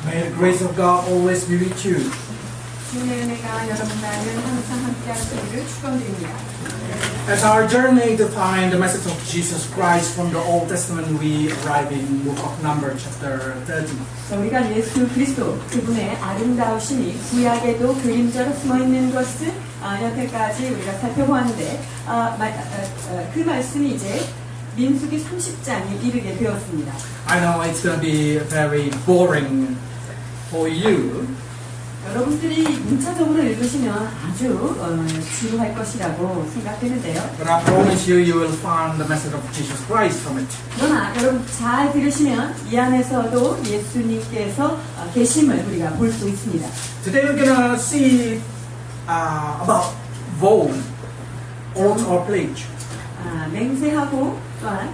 May the grace of God always be with you. 주님의 은혜가 여러분과는 항상 함께하시기를 축원드립니다. As our journey to find the message of Jesus Christ from the Old Testament, we arrive in Book of Numbers, chapter 30. 우리가 예수 그리스도 그분의 아름다우심이 구약에도 그림자로 숨어 있는 것을 여태까지 우리가 살펴보았는데 그 말씀이 이제 민수기 30장에 이르게 되었습니다. I know it's going to be very boring for you. 여러분들이 문자적으로 읽으시면 아주 지루할 것이라고 생각되는데요. But I promise you, you will find the message of Jesus Christ from it. 그러나 여러분 잘 들으시면 이 안에서도 예수님께서 계심을 우리가 볼 수 있습니다. Today we're going to see about vow, oath or pledge. 맹세하고 또한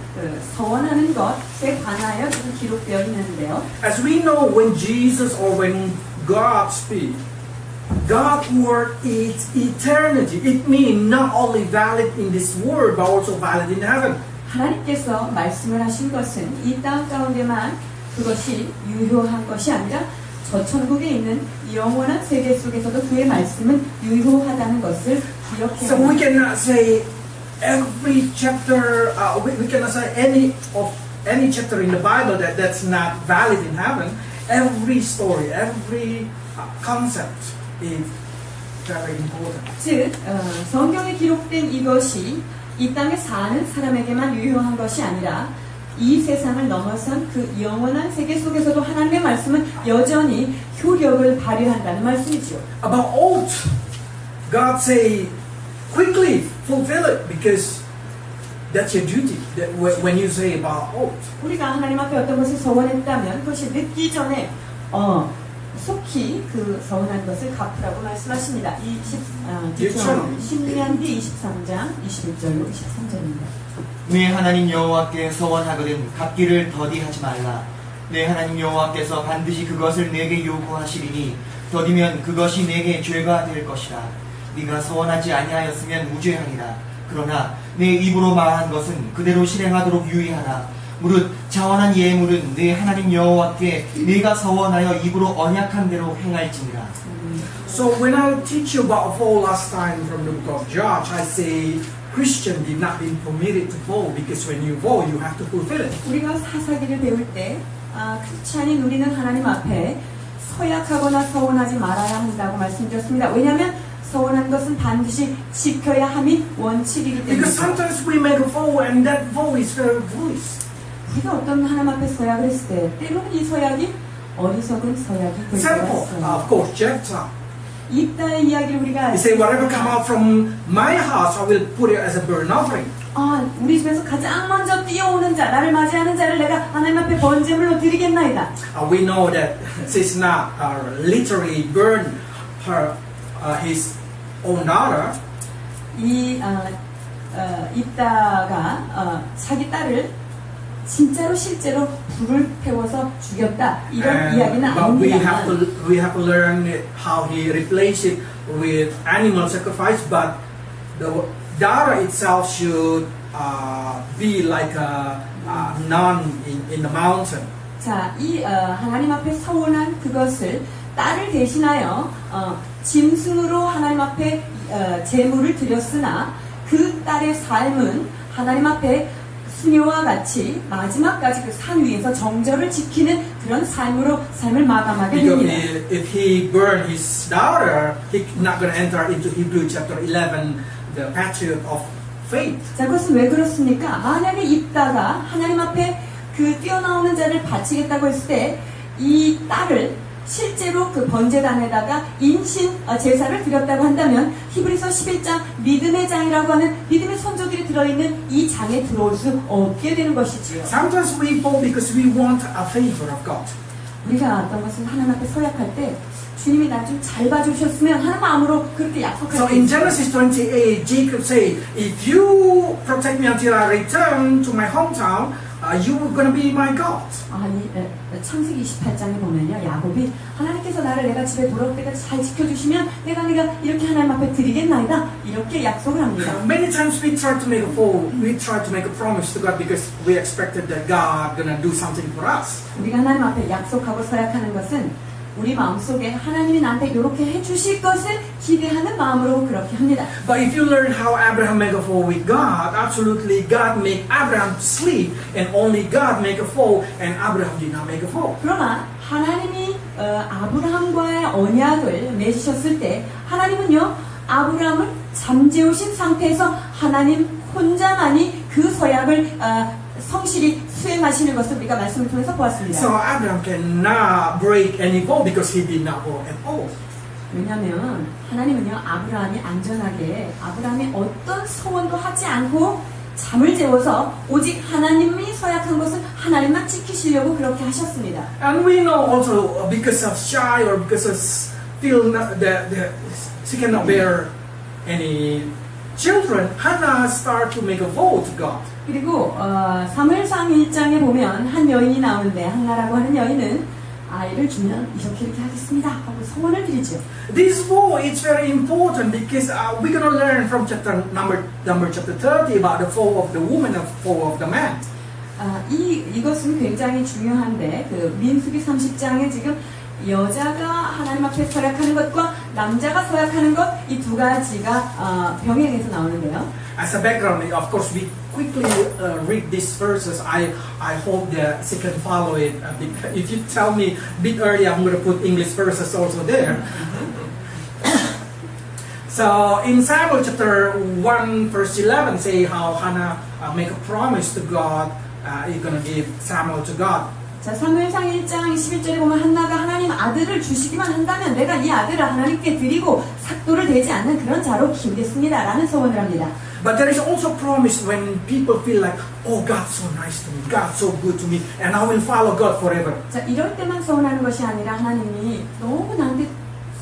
서원하는 것에 관하여 지금 기록되어 있는데요. As we know, when Jesus or when God speaks, God's word is eternity. It means not only valid in this world, but also valid in heaven. 하나님께서 말씀을 하신 것은 이 땅 가운데만 그것이 유효한 것이 아니라 저 천국에 있는 영원한 세계 속에서도 그의 말씀은 유효하다는 것을 기억해야 So we 합니다. cannot say every chapter, we cannot say any chapter in the Bible that's not valid in heaven. Every story, every concept is very important. 즉 성경에 기록된 이것이 이 땅에 사는 사람에게만 유효한 것이 아니라 이 세상을 넘어선 그 영원한 세계 속에서도 하나님의 말씀은 여전히 효력을 발휘한다는 말씀이죠. About oath, God say, quickly fulfill it because that's your duty. That when you say about oath. 우리가 하나님 앞에 어떤 것을 서원했다면 그것이 늦기 전에 속히 그 서원한 것을 갚으라고 말씀하십니다. 신명기 23장 21절로 23절입니다. 네 하나님 여호와께 서원하거든 갚기를 더디하지 말라. 네 하나님 여호와께서 반드시 그것을 내게 요구하시리니 더디면 그것이 내게 죄가 될 것이라. 네가 서원하지 아니하였으면 무죄하니라. 그러나 내 입으로 말한 것은 그대로 실행하도록 유의하라. 무릇 자원한 예물은 내 하나님 여호와께 네가 서원하여 입으로 언약한 대로 행할지니라. So when I teach you about vow last time from the book of Judge, I say Christian did not be permitted to vow because when you vow, you have to fulfill it. 우리가 사사기를 배울 때 크리스찬인 우리는 하나님 앞에 서약하거나 서원하지 말아야 한다고 말씀드렸습니다. 왜냐하면 서원한 것은 반드시 지켜야 함이 원칙이기 Because 때문에 sometimes we make a vow and that vow is very foolish. 우리가 어떤 하나님 앞에 서약을 했을 때 때로는 이 서약이 어리석은 서약이 될 때가 Example, 있어요. of course, Jephthah. 입다의 이야기를 우리가 He said, whatever come out from my house, I will put it as a burnt offering. 우리 집에서 가장 먼저 뛰어오는 자, 나를 맞이하는 자를 내가 하나님 앞에 번제물로 드리겠나이다. We know that she's not literally burned his own daughter. 입다가 자기 딸을 진짜로 실제로 불을 태워서 죽였다 이런 이야기는 But we 아닙니다. have to learn how he replaced it with animal sacrifice. But the daughter itself should be like a nun in the mountain. 자, 이 하나님 앞에 서원한 그것을 딸을 대신하여 짐승으로 하나님 앞에 제물을 드렸으나 그 딸의 삶은 하나님 앞에 수녀와 같이 마지막까지 그 산 위에서 정절을 지키는 그런 삶을 마감하게 Because 됩니다. if he burned his daughter, he's not going to enter into Hebrew chapter 11, the patriot of faith. 자, 그것은 왜 그렇습니까? 만약에 입다가 하나님 앞에 그 뛰어나오는 자를 바치겠다고 했을 때 이 딸을 실제로 그 번제단에다가 인신 제사를 드렸다고 한다면 히브리서 11장 믿음의 장이라고 하는 믿음의 선조들이 들어있는 이 장에 들어올 수 없게 되는 것이지요. Sometimes we vow because we want a favor of God. 우리가 어떤 것을 하나님 앞에 서약할 때 주님이 나 좀 잘 봐주셨으면 하는 마음으로 그렇게 약속할 So 때 in 있어요. Genesis 28, Jacob said, if you protect me until I return to my hometown, you were going to be my God. 아니, 창세기 28장에 보면요, 야곱이 하나님께서 나를 내가 집에 돌아올 때까지 잘 지켜주시면 내가 이렇게 하나님 앞에 드리겠나이다, 이렇게 약속을 합니다. Many times we try to make a vow, we try to make a promise to God because we expected that God gonna do something for us. 우리가 하나님 앞에 약속하고 서약하는 것은 우리 마음속에 하나님이 나한테 이렇게 해주실 것을 기대하는 마음으로 그렇게 합니다. But if you learn how Abraham made a vow with God, absolutely God made Abraham sleep, and only God make a vow, and Abraham did not make a vow. 그러나 하나님이 아브라함과의 언약을 맺으셨을 때 하나님은요, 아브라함을 잠재우신 상태에서 하나님 혼자만이 그 서약을 성실히 수행하시는 것을 우리가 말씀을 통해서 보았습니다. So Abraham cannot break any vow because he did not vow at all. 왜냐하면 하나님은요, 아브라함이 안전하게 아브라함이 어떤 소원도 하지 않고 잠을 재워서 오직 하나님이 서약한 것을 하나님만 지키시려고 그렇게 하셨습니다. And we know also because of shy or because of feel that she cannot bear any children, Hannah start to make a vow to God. 그리고 사무엘상 1장에 보면 한 여인이 나오는데 한나라고 하는 여인은 아이를 주면 이렇게 하겠습니다 하고 소원을 드리죠. This vow is very important because we're going to learn from number chapter 30 about the vow of the woman and the vow of the man. 이것은 굉장히 중요한데 그 민수기 30장에 지금 여자가 하나님 앞에 서약하는 것과 남자가 서약하는 것 이 두 가지가 병행해서 나오는데요. As a background, of course, we quickly read these verses. I hope that she can follow it. If you tell me a bit earlier, I'm going to put English verses also there. So in Samuel chapter 1 verse 11 say how Hannah make a promise to God, he's going to give Samuel to God. 자, 사무엘상 1장 21절에 보면 한나가 하나님 아들을 주시기만 한다면 내가 이 아들을 하나님께 드리고 삭도를 대지 않는 그런 자로 키우겠습니다 라는 소원을 합니다. But there is also promise when people feel like, oh, God's so nice to me, God's so good to me, and I will follow God forever. 자, 이럴 때만 소원하는 것이 아니라 하나님이 너무 나한테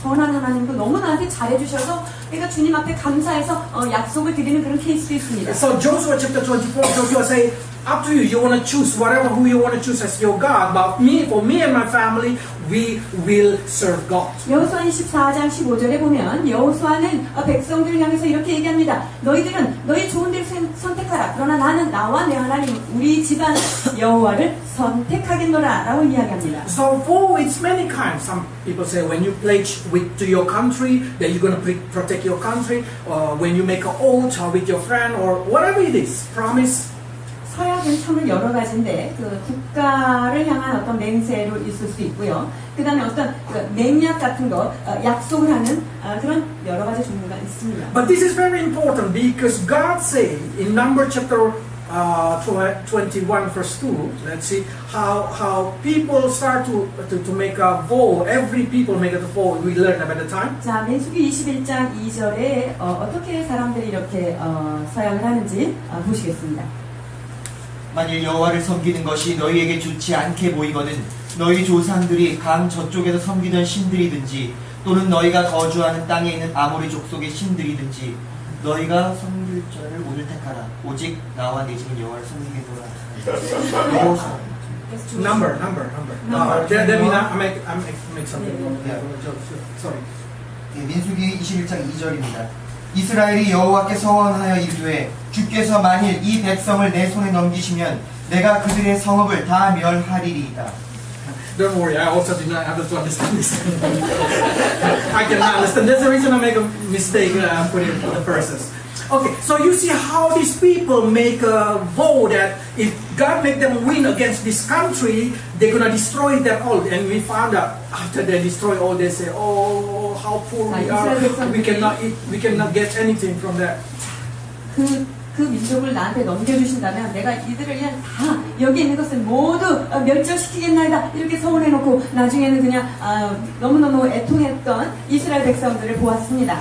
선한 하나님도 너무 나한테 잘해주셔서 내가 주님 앞에 감사해서 약속을 드리는 그런 케이스도 있습니다. So Joshua chapter 24, Joshua say, up to you, you want to choose whatever who you want to choose as your God, but for me and my family, we will serve God. 여호수아 24장 15절에 보면 여호수아는 백성들을 향해서 이렇게 얘기합니다. 너희들은 너희 좋은 데를 선택하라. 그러나 나는 나와 내 하나님 우리 집안 여호와를 선택하겠노라 라고 이야기합니다. So vow it's many kinds. Some people say when you pledge to your country that you're going to protect your country, or when you make an oath with your friend, or whatever it is, promise. 서약은 참 여러 가지인데 그 국가를 향한 어떤 맹세로 있을 수 있고요. 그 다음에 어떤 맹약 같은 거 약속을 하는 그런 여러 가지 종류가 있습니다. But this is very important because God say in Number chapter 21 verse 2, let's see how people start to make a vow. Every people make a vow. We learned about the time. 자, 민수기 21장 2절에 어떻게 사람들이 이렇게 서약을 하는지 보시겠습니다. 만일 여호와를 섬기는 것이 너희에게 좋지 않게 보이거든 너희 조상들이 강 저쪽에서 섬기던 신들이든지 또는 너희가 거주하는 땅에 있는 아모리 족속의 신들이든지 너희가 섬길 자를 오늘 택하라. 오직 나와 내 집은 여호와를 섬기겠노라. Number. Let me not make something. Yeah. Sorry. 민수기 21장 2절입니다. 이스라엘이 여호와께 서원하여 이르되 주께서 만일 이 백성을 내 손에 넘기시면 내가 그들의 성읍을 다 멸하리이다. Don't worry, I also did not able to understand this. I cannot understand. That's the reason I make a mistake putting the verses. Okay, so you see how these people make a vow that if God make them win against this country, they're gonna destroy them all. And we found out after they destroy all, they say, "Oh, how poor we are. We cannot get anything from that." 그 민족을 나한테 넘겨주신다면 내가 이들을 그냥 다 여기 있는 것을 모두 멸절시키겠나이다 이렇게 서운해놓고 나중에는 그냥 너무너무 애통했던 이스라엘 백성들을 보았습니다.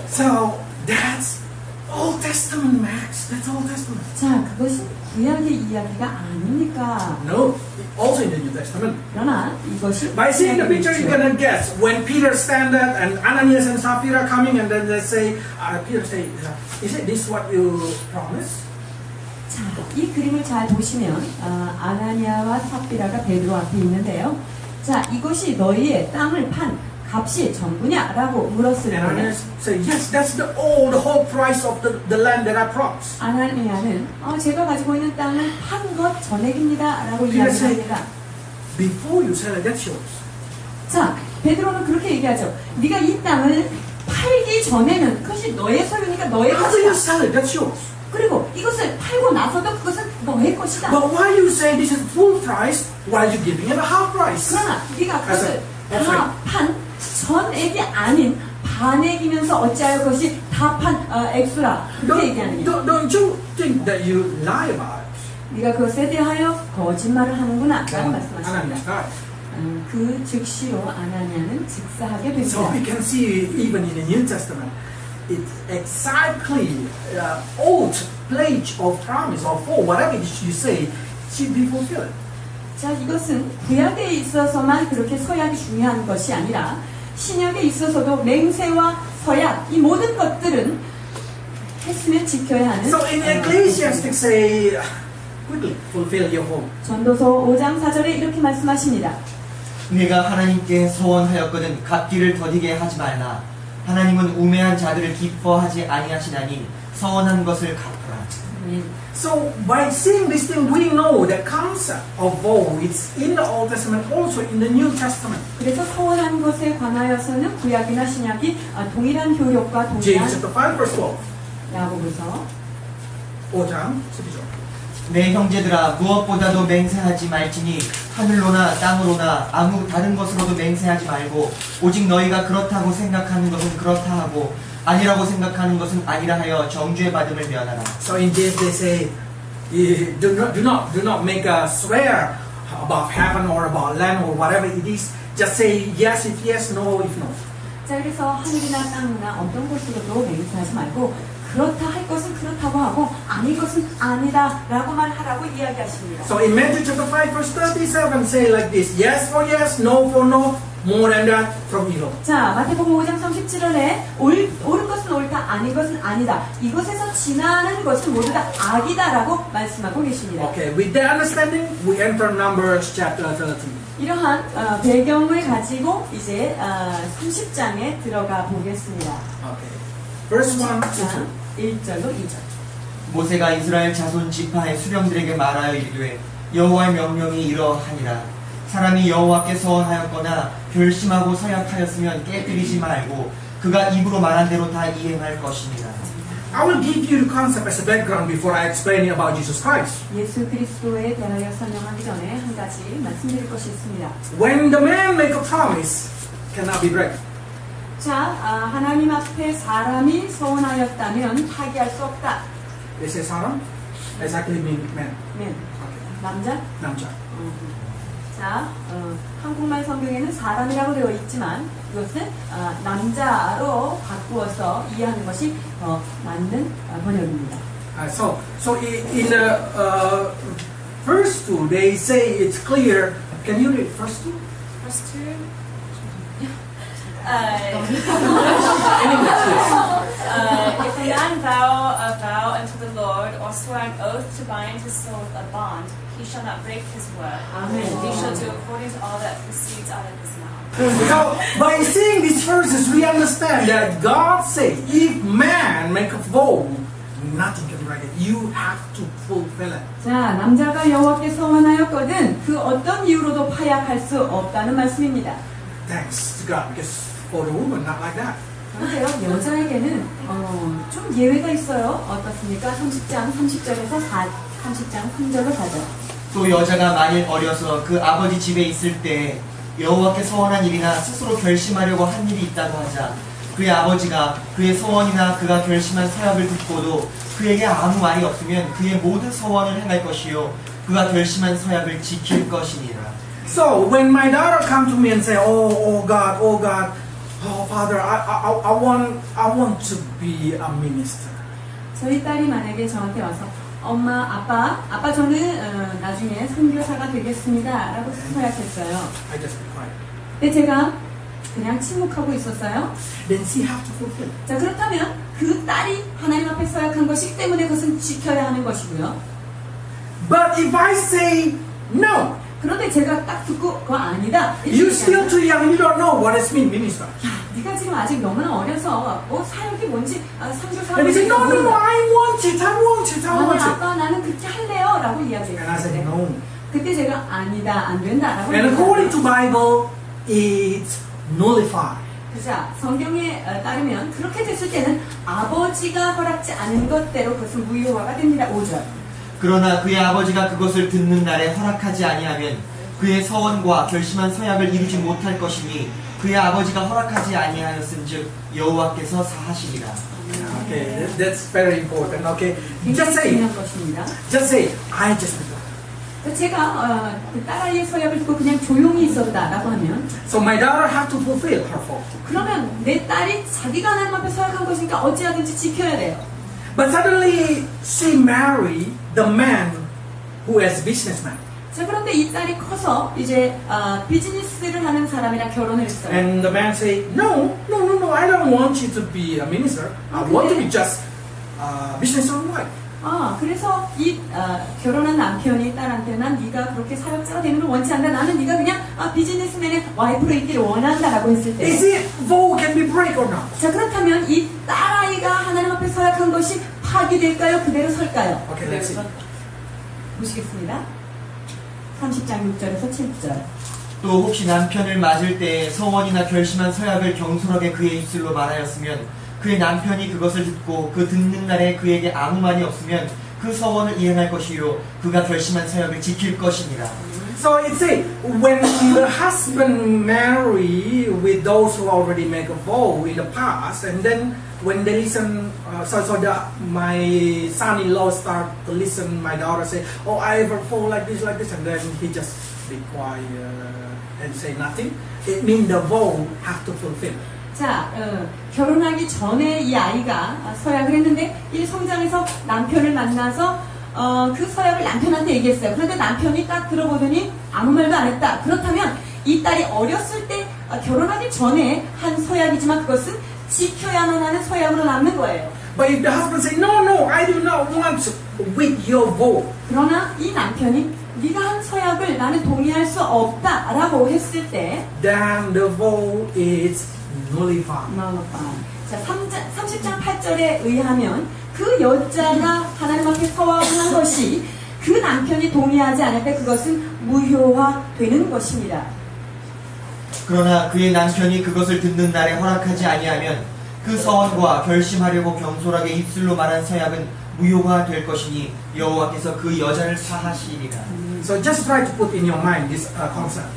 So that's Old Testament, Max. That's Old Testament. 자, 그것이 구약의 이야기가 아닙니까? No, also in the New Testament. 그러나 이것이 By seeing the picture, you can guess. When Peter stand up and Ananias and Sapphira coming, and then they say, Peter say, "Is it this what you promised?" 자, 이 그림을 잘 보시면 아나니아와 삽비라가 베드로 앞에 있는데요. 자, 이것이 너희의 땅을 판 값이 전부냐라고 물었을 And 때 Ananias said, yes, that's the whole price of the land that I promised. 아나니아는 제가 가지고 있는 땅을 판 것 전액입니다라고 Peter said, 이야기합니다. before you sell it, that's yours. 자, 베드로는 그렇게 얘기하죠. 네가 이 땅을 팔기 전에는 그것이 너의 소유니까 너의 After you 것이다. sell it, that's yours. 그리고 이것을 팔고 나서도 그것은 너의 것이다. But why you say this is full price while you're giving it a half price? 그러나 네가 그것을 That's 다 판 전액이 아닌 반액이면서 어찌하여 그것이 다 판 액수라 그렇게 얘기하느냐. Don't you think that you lie about it? 네가 그것에 대하여 거짓말을 하는구나 라고 Then 말씀하십니다. Ananias died. 그 즉시로 아나니아는 즉사하게 So we 됩니다. can see even in the New Testament, it's exactly oath, pledge, or promise, or for whatever you say, should be fulfilled. 자, 이것은 구약에 있어서만 그렇게 서약이 중요한 것이 아니라 신약에 있어서도 맹세와 서약 이 모든 것들은 했으면 지켜야 하는 So in Ecclesiastes say, quickly fulfill your vow. 전도서 5장 4절에 이렇게 말씀하십니다. 내가 하나님께 서원하였거든 갚기를 더디게 하지 말라. 하나님은 우매한 자들을 기뻐하지 아니하시나니 서원한 것을 갚으라. So by seeing this thing, we know the concept of vow. It's in the Old Testament, also in the New Testament. 그래서 서원한 것에 관하여서는 구약이나 신약이 동일한 효력과 동일한 James chapter 5 verse 12. 야고보서 5장 12절. 내 형제들아 무엇보다도 맹세하지 말지니 하늘로나 땅으로나 아무 다른 것으로도 맹세하지 말고 오직 너희가 그렇다고 생각하는 것은 그렇다 하고 아니라고 생각하는 것은 아니라 하여 정죄 받음을 면하라. So in James they say, do not make a swear about heaven or about land or whatever it is. Just say yes if yes, no if no. 자, 그래서 하늘이나 땅이나 어떤 것으로도 맹세하지 말고 그렇다 할 것은 그렇다고 하고 아닌 것은 아니다 라고만 하라고 이야기하십니다. So in Matthew chapter 5 verse 37 say like this, yes for yes, no for no, more than that from evil. 자, 마태복음 5장 37절에 옳은 것은 옳다, 아닌 것은 아니다. 이것에서 지나는 것은 모두 다 악이다라고 말씀하고 계십니다. Okay, with that understanding, we enter Numbers chapter 13. 이러한 배경을 가지고 이제 30장에 들어가 보겠습니다. Okay. Verse 1 to 2. 1절로 2절. 모세가 이스라엘 자손 지파의 수령들에게 말하여 이르되 여호와의 명령이 이러하니라. 사람이 여호와께 서원하였거나 결심하고 서약하였으면 깨뜨리지 말고 그가 입으로 말한 대로 다 이행할 것이니라. I will give you the concept as a background before I explain about Jesus Christ. 예수 그리스도에 대하여 설명하기 전에 한 가지 말씀드릴 것이 있습니다. When the man make a promise, cannot be broken. 자, 하나님 앞에 사람이 서원하였다면 파기할 수 없다. They say 사람, exactly mean man. 네. Okay. 남자? 남자. 자, 한국말 성경에는 사람이라고 되어 있지만 이것은 남자로 바꾸어서 이해하는 것이 더 맞는 번역입니다. So in the verse 2, they say it's clear. Can you read verse 2? Verse 2. In English, yes. If a man vow a vow unto the Lord, or swear an oath to bind his soul with a bond, he shall not break his word. Amen. He shall do according to all that proceeds out of his mouth. So by seeing these verses, we understand that God says, if man make a vow, nothing can break it. You have to fulfill it. 자, 남자가 여호와께 서원하였거든 그 어떤 이유로도 파약할 수 없다는 말씀입니다. Thanks to God, because for the woman, not like that. 그런데요, 여자에게는 좀 예외가 있어요. 어떻습니까? 30장 30절에서 30장 3절로 가죠. 또 여자가 만일 어려서 그 아버지 집에 있을 때 여호와께 서원한 일이나 스스로 결심하려고 한 일이 있다고 하자 그의 아버지가 그의 서원이나 그가 결심한 서약을 듣고도 그에게 아무 말이 없으면 그의 모든 서원을 행할 것이요 그가 결심한 서약을 지킬 것이니라. So when my daughter come to me and say, oh God, oh Father, I want to be a minister. 저희 딸이 만약에 저한테 와서 엄마, 아빠 저는 나중에 선교사가 되겠습니다 라고 서약했어요. I just be quiet. 근데 제가 그냥 침묵하고 있었어요. Then she have to fulfill. 자, 그렇다면 그 딸이 하나님 앞에 서약한 것이기 때문에 그것은 지켜야 하는 것이고요. But if I say no, 그런데 제가 딱 듣고 그거 아니다. 이렇게 you're still 얘기하면, too young. You don't know what it means minister. 야, 네가 지금 아직 너무나 어려서 사역이 뭔지 선교 And he said, 사역이 no, no, no. I want it. I want it. I 아니 want it. 아빠 나는 그렇게 할래요라고 And I said, 이야기했어요. no. 그때 제가 아니다 안 된다라고 And according to Bible, it's nullified. 자, 성경에 따르면 그렇게 됐을 때는 아버지가 허락지 않은 것대로 그것은 무효화가 됩니다. 5절. 그러나 그의 아버지가 그것을 듣는 날에 허락하지 아니하면 그의 서원과 결심한 서약을 이루지 못할 것이니 그의 아버지가 허락하지 아니하였은즉 여호와께서 사하시리라. Okay, that's very important. Okay, 굉장히 just say, 중요한 것입니다. just say, I just believe. 제가 그 딸아이의 서약을 듣고 그냥 조용히 있었다라고 하면 So my daughter have to fulfill her fault. 그러면 내 딸이 자기가 하나님 앞에 서약한 것이니까 어찌하든지 지켜야 돼요. But suddenly she married the man who is businessman. 자, 그런데 이 딸이 커서 이제 비즈니스를 하는 사람이랑 결혼을 했어요. And the man say, no, no, no, no, I don't want you to be a minister. I want to be just businessman wife. 그래서 이 결혼한 남편이 딸한테 난 네가 그렇게 사역자가 되는 걸 원치 않는다. 나는 네가 그냥 비즈니스맨의 와이프로 있기를 원한다라고 했을 때 Is it vow can be break or not? 자, 그렇다면 이 딸아이가 하나님 앞에 서약한 것이 파기될까요? 그대로 설까요? Okay, let's see. 보시겠습니다. 30장 6절에서 7절. 또 혹시 남편을 맞을 때에 서원이나 결심한 서약을 경솔하게 그의 입술로 말하였으면 그의 남편이 그것을 듣고 그 듣는 날에 그에게 아무 말이 없으면 그 서원을 이행할 것이요 그가 결심한 서약을 지킬 것이니라. So it say when the husband marry with those who already make a vow in the past, and then when they listen, my son-in-law start to listen. My daughter say, "Oh, I ever fall like this," and then he just be quiet and say nothing. It means the vow have to fulfill. 자, 결혼하기 전에 이 아이가 서약을 했는데 이 성장에서 남편을 만나서 그 서약을 남편한테 얘기했어요. 그런데 남편이 딱 들어보더니 아무 말도 안 했다. 그렇다면 이 딸이 어렸을 때 결혼하기 전에 한 서약이지만 그것은 지켜야만 하는 서약으로 남는 거예요. But if the husband say, "No, no, I do not want to with your vow," 그러나 이 남편이 네가 한 서약을 나는 동의할 수 없다라고 했을 때 then the vow is nullified. 자, 30장 8절에 의하면 그 여자가 하나님 앞에 서약한 것이 그 남편이 동의하지 않을 때 그것은 무효화되는 것입니다. 그러나 그의 남편이 그것을 듣는 날에 허락하지 아니하면 그 서원과 결심하려고 경솔하게 입술로 말한 서약은 무효화될 것이니 여호와께서 그 여자를 사하시리라. So just try to put in your mind this concept.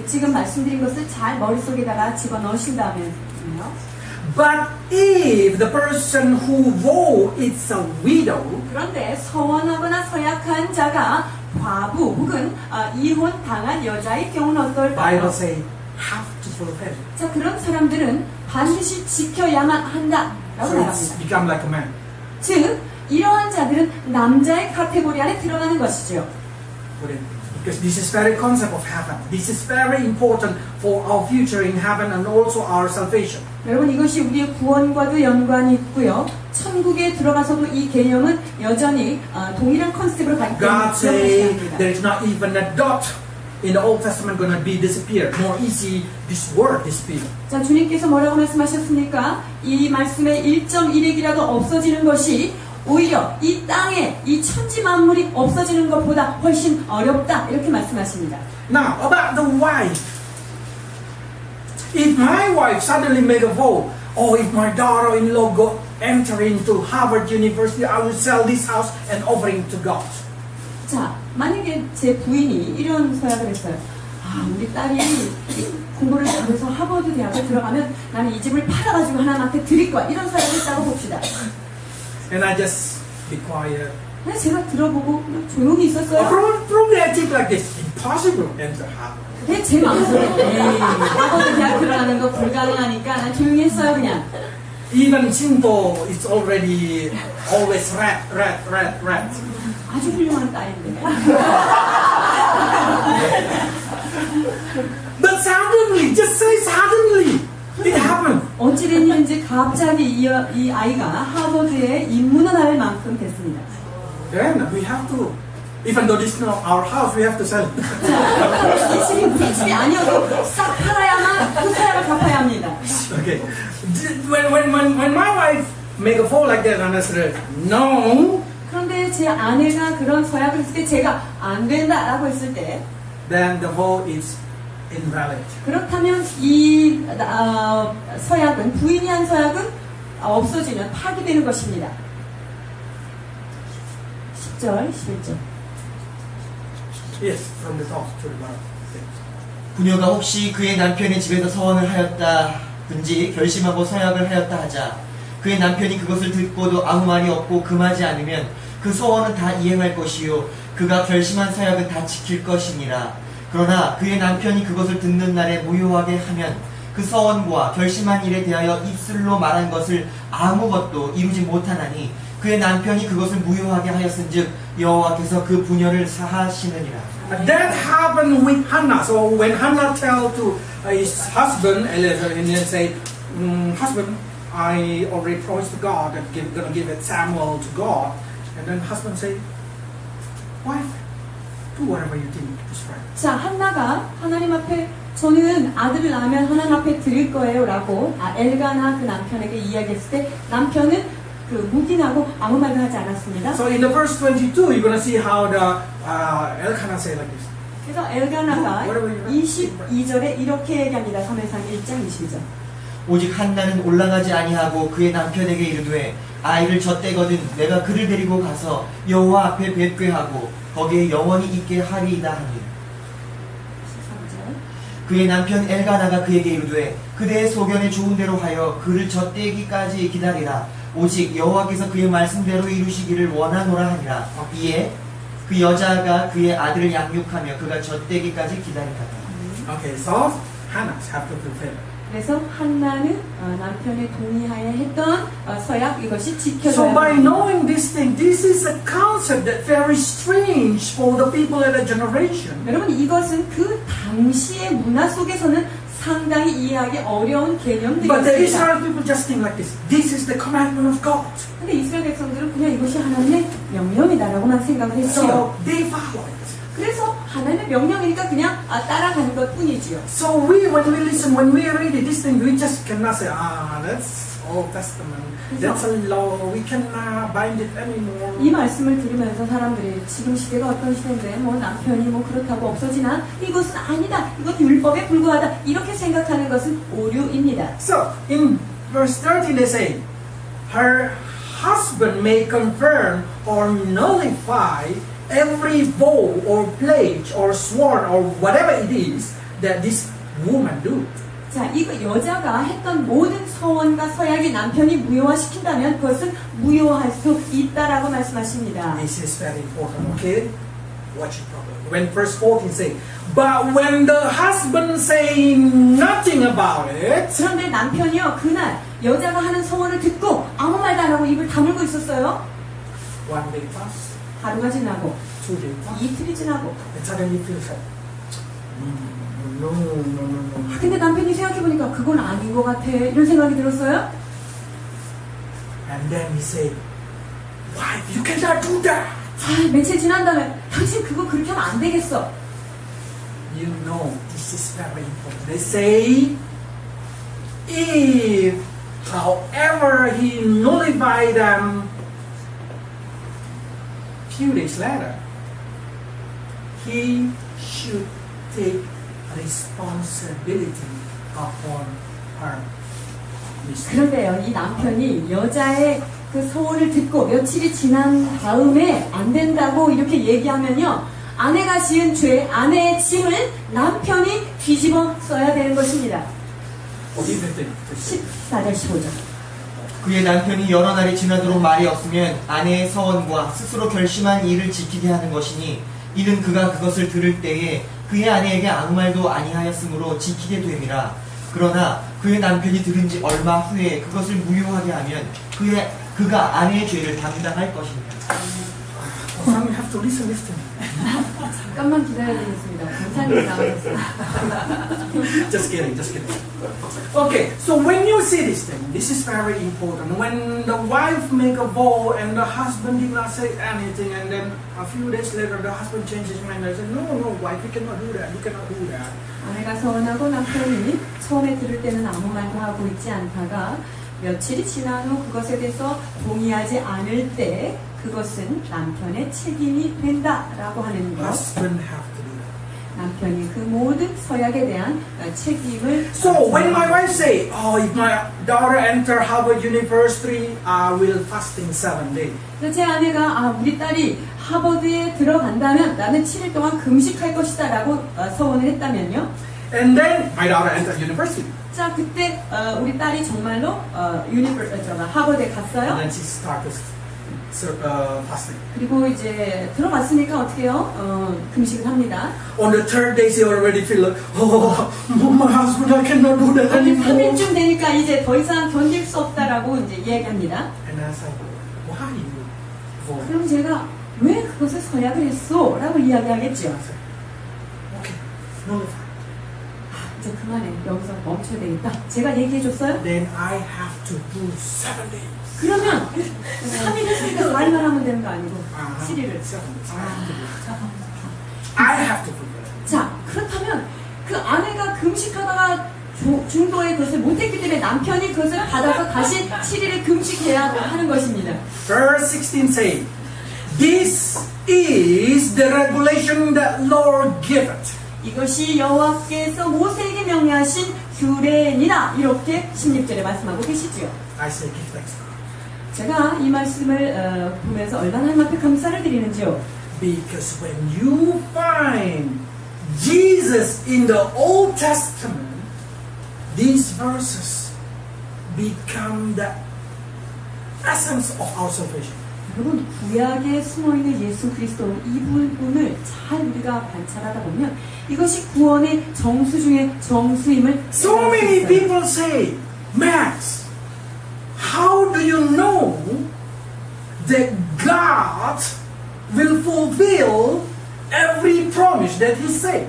지금 말씀드린 것을 잘 머릿속에다가 집어넣으신다면요. But if the person who vow is a widow, 그런데 서원하거나 서약한 자가 과부 혹은 이혼 당한 여자의 경우는 어떨까요? Bible say have to fulfill. 자, 그런 사람들은 반드시 지켜야만 한다라고 So it's 말합니다. become like a man. 즉, 이러한 자들은 남자의 카테고리 안에 들어가는 것이죠. Put it. Because this is very concept of heaven. This is very important for our future in heaven and also our salvation. 여러분, 이것이 우리의 구원과도 연관이 있고요. 천국에 들어가서도 이 개념은 여전히 동일한 컨셉으로 가기 때문에 God say 기억하셔야 합니다. there is not even a dot in the Old Testament going to be disappeared. More easy this word disappear. 자, 주님께서 뭐라고 말씀하셨습니까? 이 말씀의 1.1핵이라도 없어지는 것이 오히려 이 땅에 이 천지 만물이 없어지는 것보다 훨씬 어렵다 이렇게 말씀하십니다. Now about the wife. If my wife suddenly make a vow, or if my daughter-in-law go enter into Harvard University, I will sell this house and offering to God. 자, 만약에 제 부인이 이런 서약을 했어요. 우리 딸이 공부를 잘해서 하버드 대학에 들어가면 나는 이 집을 팔아가지고 하나님한테 드릴 거야. 이런 서약을 했다고 봅시다. And I just be quiet. 그래서 제가 들어보고 그냥 조용히 있었어요. Probably I think like this. Impossible enter Harvard. 근데 제 마음속에 하버드 대학 들어가는 거 불가능하니까 난 조용히 했어요 그냥. Even Shinto is already always rat. 아주 훌륭한 딸인데. But suddenly, just say suddenly, it happened. 어찌된 일인지 갑자기 이 아이가 하버드에 입문을 할 만큼 됐습니다. then we have to, even though this is not our house, we have to sell it. 이 집이 우리 집이 아니어도 싹 팔아야만 그 서약을 갚아야 합니다. Okay. When my wife make a fall like that, and I said, no, 그런데 제 아내가 그런 서약을 했을 때 제가 안 된다라고 했을 때 then the vote is invalid. 그렇다면 이 서약은 부인이 한 서약은 없어지면 파기되는 것입니다. 10절, 11절. Yes, from the top to the bottom. 부녀가 혹시 그의 남편의 집에서 서원을 하였다든지 결심하고 서약을 하였다 하자 그의 남편이 그것을 듣고도 아무 말이 없고 금하지 않으면 그 서원은 다 이행할 것이요 그가 결심한 서약은 다 지킬 것이니라. 그러나 그의 남편이 그것을 듣는 날에 무효하게 하면 그 서원과 결심한 일에 대하여 입술로 말한 것을 아무것도 이루지 못하나니 그의 남편이 그것을 무효하게 하였은즉 여호와께서 그 부녀를 사하시느니라. That happened with Hannah. So when Hannah tell to his husband Eliezer, and then say, husband, I already promised to God that I'm gonna give it Samuel to God, and then husband say, wife, do whatever you think is right. 자, 한나가 하나님 앞에 저는 아들을 낳으면 하나님 앞에 드릴 거예요 라고 엘가나 그 남편에게 이야기했을 때 남편은 그 묵인하고 아무 말도 하지 않았습니다. So in the verse 22, you're gonna see how the Elkanah say like this. 그래서 엘가나가 22절에 이렇게 얘기합니다. 사무엘상 1장 22절. 오직 한나는 올라가지 아니하고 그의 남편에게 이르되 아이를 젖대거든 내가 그를 데리고 가서 여호와 앞에 뵙괴하고 거기에 영원히 있게 하리이다 하니 13절. 그의 남편 엘가나가 그에게 이르되 그대의 소견에 좋은 대로 하여 그를 젖대기까지 기다리라. 오직 여호와께서 그의 말씀대로 이루시기를 원하노라 하니라. 이에 그 여자가 그의 아들을 양육하며 그가 젖대기까지 기다리다가. Okay, so Hannah have to fulfill. 그래서 한나는 남편의 동의하에 했던 서약 이것이 So 지켜져야 by 합니다. knowing this thing, this is a concept that very strange for the people at a generation. 여러분 이것은 그 당시의 문화 속에서는 상당히 이해하기 어려운 But the 개념들이었습니다. Israel people just think like this. This is the commandment of God. 근데 이스라엘 백성들은 그냥 이것이 하나님의 명령이다라고만 생각을 했지요. So they follow it. 그래서 하나님의 명령이니까 그냥 따라가는 것 뿐이지요. So when we listen, when we read this thing, we just cannot say, that's Old Testament. That's a law. We cannot bind it anymore. 이 말씀을 들으면서 사람들이 지금 시대가 어떤 시대인데 뭐 남편이 뭐 그렇다고 없어지나 이것은 아니다. 이건 율법에 불과하다. 이렇게 생각하는 것은 오류입니다. So in verse 13 they say, her husband may confirm or nullify every vow or pledge or sworn or whatever it is that this woman do. 자, 이거 여자가 했던 모든 서원과 서약이 남편이 무효화시킨다면 그것은 무효할 수 있다라고 말씀하십니다. This is very important, okay? Watch it properly. When verse 14 say, but when the husband say nothing about it, 그런데 남편이요 그날 여자가 하는 서원을 듣고 아무 말도 안 하고 입을 다물고 있었어요. one day pass, 하루가 지나고 2 days pass, 이틀이 지나고 and suddenly feels like, no. 근데 남편이 생각해보니까 그건 아닌 것 같아 이런 생각이 들었어요. And then he say, why you cannot do that? 며칠 지난 다음에 당신 그거 그렇게 하면 안 되겠어. You know, this is very important. They say, if however he nullify them, few days later, he should take responsibility upon her mistake. 그런데요 이 남편이 여자의 그 소원을 듣고 며칠이 지난 다음에 안 된다고 이렇게 얘기하면요 아내가 지은 죄, 아내의 짐을 남편이 뒤집어 써야 되는 것입니다. 어디 됐더니 14절 15절. 그의 남편이 여러 날이 지나도록 말이 없으면 아내의 서원과 스스로 결심한 일을 지키게 하는 것이니 이는 그가 그것을 들을 때에 그의 아내에게 아무 말도 아니하였으므로 지키게 됨이라. 그러나 그의 남편이 들은 지 얼마 후에 그것을 무효하게 하면 그가 아내의 죄를 담당할 것입니다. some you have to listen to me. 잠깐만 기다려야 되겠습니다. 강사님 나와주세요. Just kidding, just kidding. Okay, so when you see this thing, this is very important. When the wife make a vow and the husband did not say anything, and then a few days later the husband changes his mind and says, no, wife, you cannot do that, you cannot do that. 아내가 서운하고 남편이 처음에 들을 때는 아무 말도 하고 있지 않다가 며칠이 지난 후 그것에 대해서 동의하지 않을 때 그것은 남편의 책임이 된다라고 하는 것. Husband have to do that. 남편이 그 모든 서약에 대한 책임을. So when my wife say, if my daughter enter Harvard University, I will fasting 7 days. 제 아내가 우리 딸이 하버드에 들어간다면 나는 7일 동안 금식할 것이다라고 서원을 했다면요. And then my daughter enter university. 자 그때 우리 딸이 정말로 하버드에 And 갔어요. then she started fasting. 그리고 이제 들어갔으니까 어떻게 해요? 금식을 합니다. On the third day, she already feel like, my husband, I cannot do that 아니 anymore. 3일쯤 되니까 이제 더 이상 견딜 수 없다라고 이제 이야기합니다. And I said, why you vote? 그럼 제가 왜 그것을 서약을 했어? 라고 이야기하겠죠. I said, okay, no. 이제 그만해. 여기서 멈춰야 되겠다. 제가 얘기해줬어요? Then I have to do 7 days. 그러면 3일 했으니까 말만 하면 되는 거 아니고 7일을. 7 days. I have to do that. 자, 그렇다면 그 아내가 금식하다가 중도에 그것을 못했기 때문에 남편이 그것을 받아서 다시 7일을 금식해야 하는 것입니다. Verse 16 say, this is the regulation that Lord giveth. 이것이 여호와께서 모세에게 명령하신 규례니라 이렇게 16절에 말씀하고 계시지요. I say, give thanks to God. 제가 이 말씀을 보면서 얼마나 하나님 앞에 감사를 드리는지요. Because when you find Jesus in the Old Testament, these verses become the essence of our salvation. 여러분 구약에 숨어있는 예수 그리스도 이 부분을 잘 우리가 관찰하다 보면 이것이 구원의 정수 중에 정수임을 So 깨달을 수 many 있어요. people say, Max, how do you know that God will fulfill every promise that He said?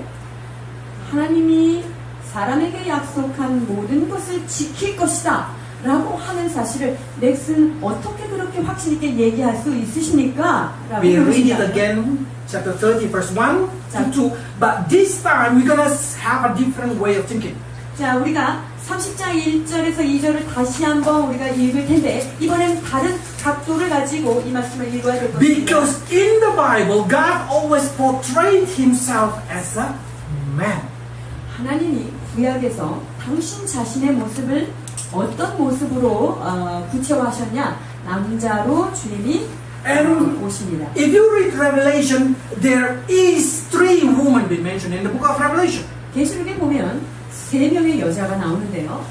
하나님이 사람에게 약속한 모든 것을 지킬 것이다 라고 하는 사실을 넥슨 어떻게 그렇게 확신 있게 얘기할 수 있으십니까? 라고 We read it 물으시잖아요. again, chapter 30, verse 1 to 2. But this time we're going to have a different way of thinking. 자, 우리가 30장 1절에서 2절을 다시 한번 우리가 읽을 텐데 이번엔 다른 각도를 가지고 이 말씀을 읽어야 될 것입니다. Because in the Bible, God always portrayed Himself as a man. 하나님이 구약에서 당신 자신의 모습을 어떤 모습으로 구체화하셨냐? 남자로 주님이 And 오십니다. if you read Revelation, there is 3 women being mentioned in the book of Revelation. 계시록에 보면 3명의 여자가 나오는데요.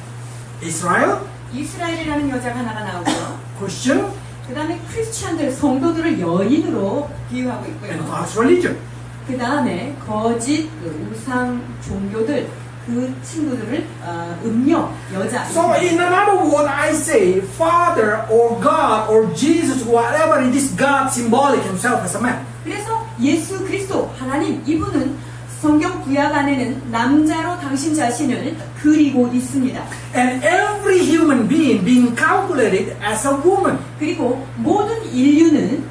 Israel, 이스라엘이라는 여자가 하나가 나오고요. Christian, 그 다음에 크리스찬들, 성도들을 여인으로 비유하고 and 있고요. false religion. 그 다음에 거짓 우상 종교들, 그 친구들을 음녀, 여자. So in another word, I say, Father or God or Jesus, whatever it is, God symbolic Himself as a man. 그래서 예수 그리스도 하나님 이분은 성경 구약 안에는 남자로 당신 자신을 그리고 있습니다. And every human being calculated as a woman. 그리고 모든 인류는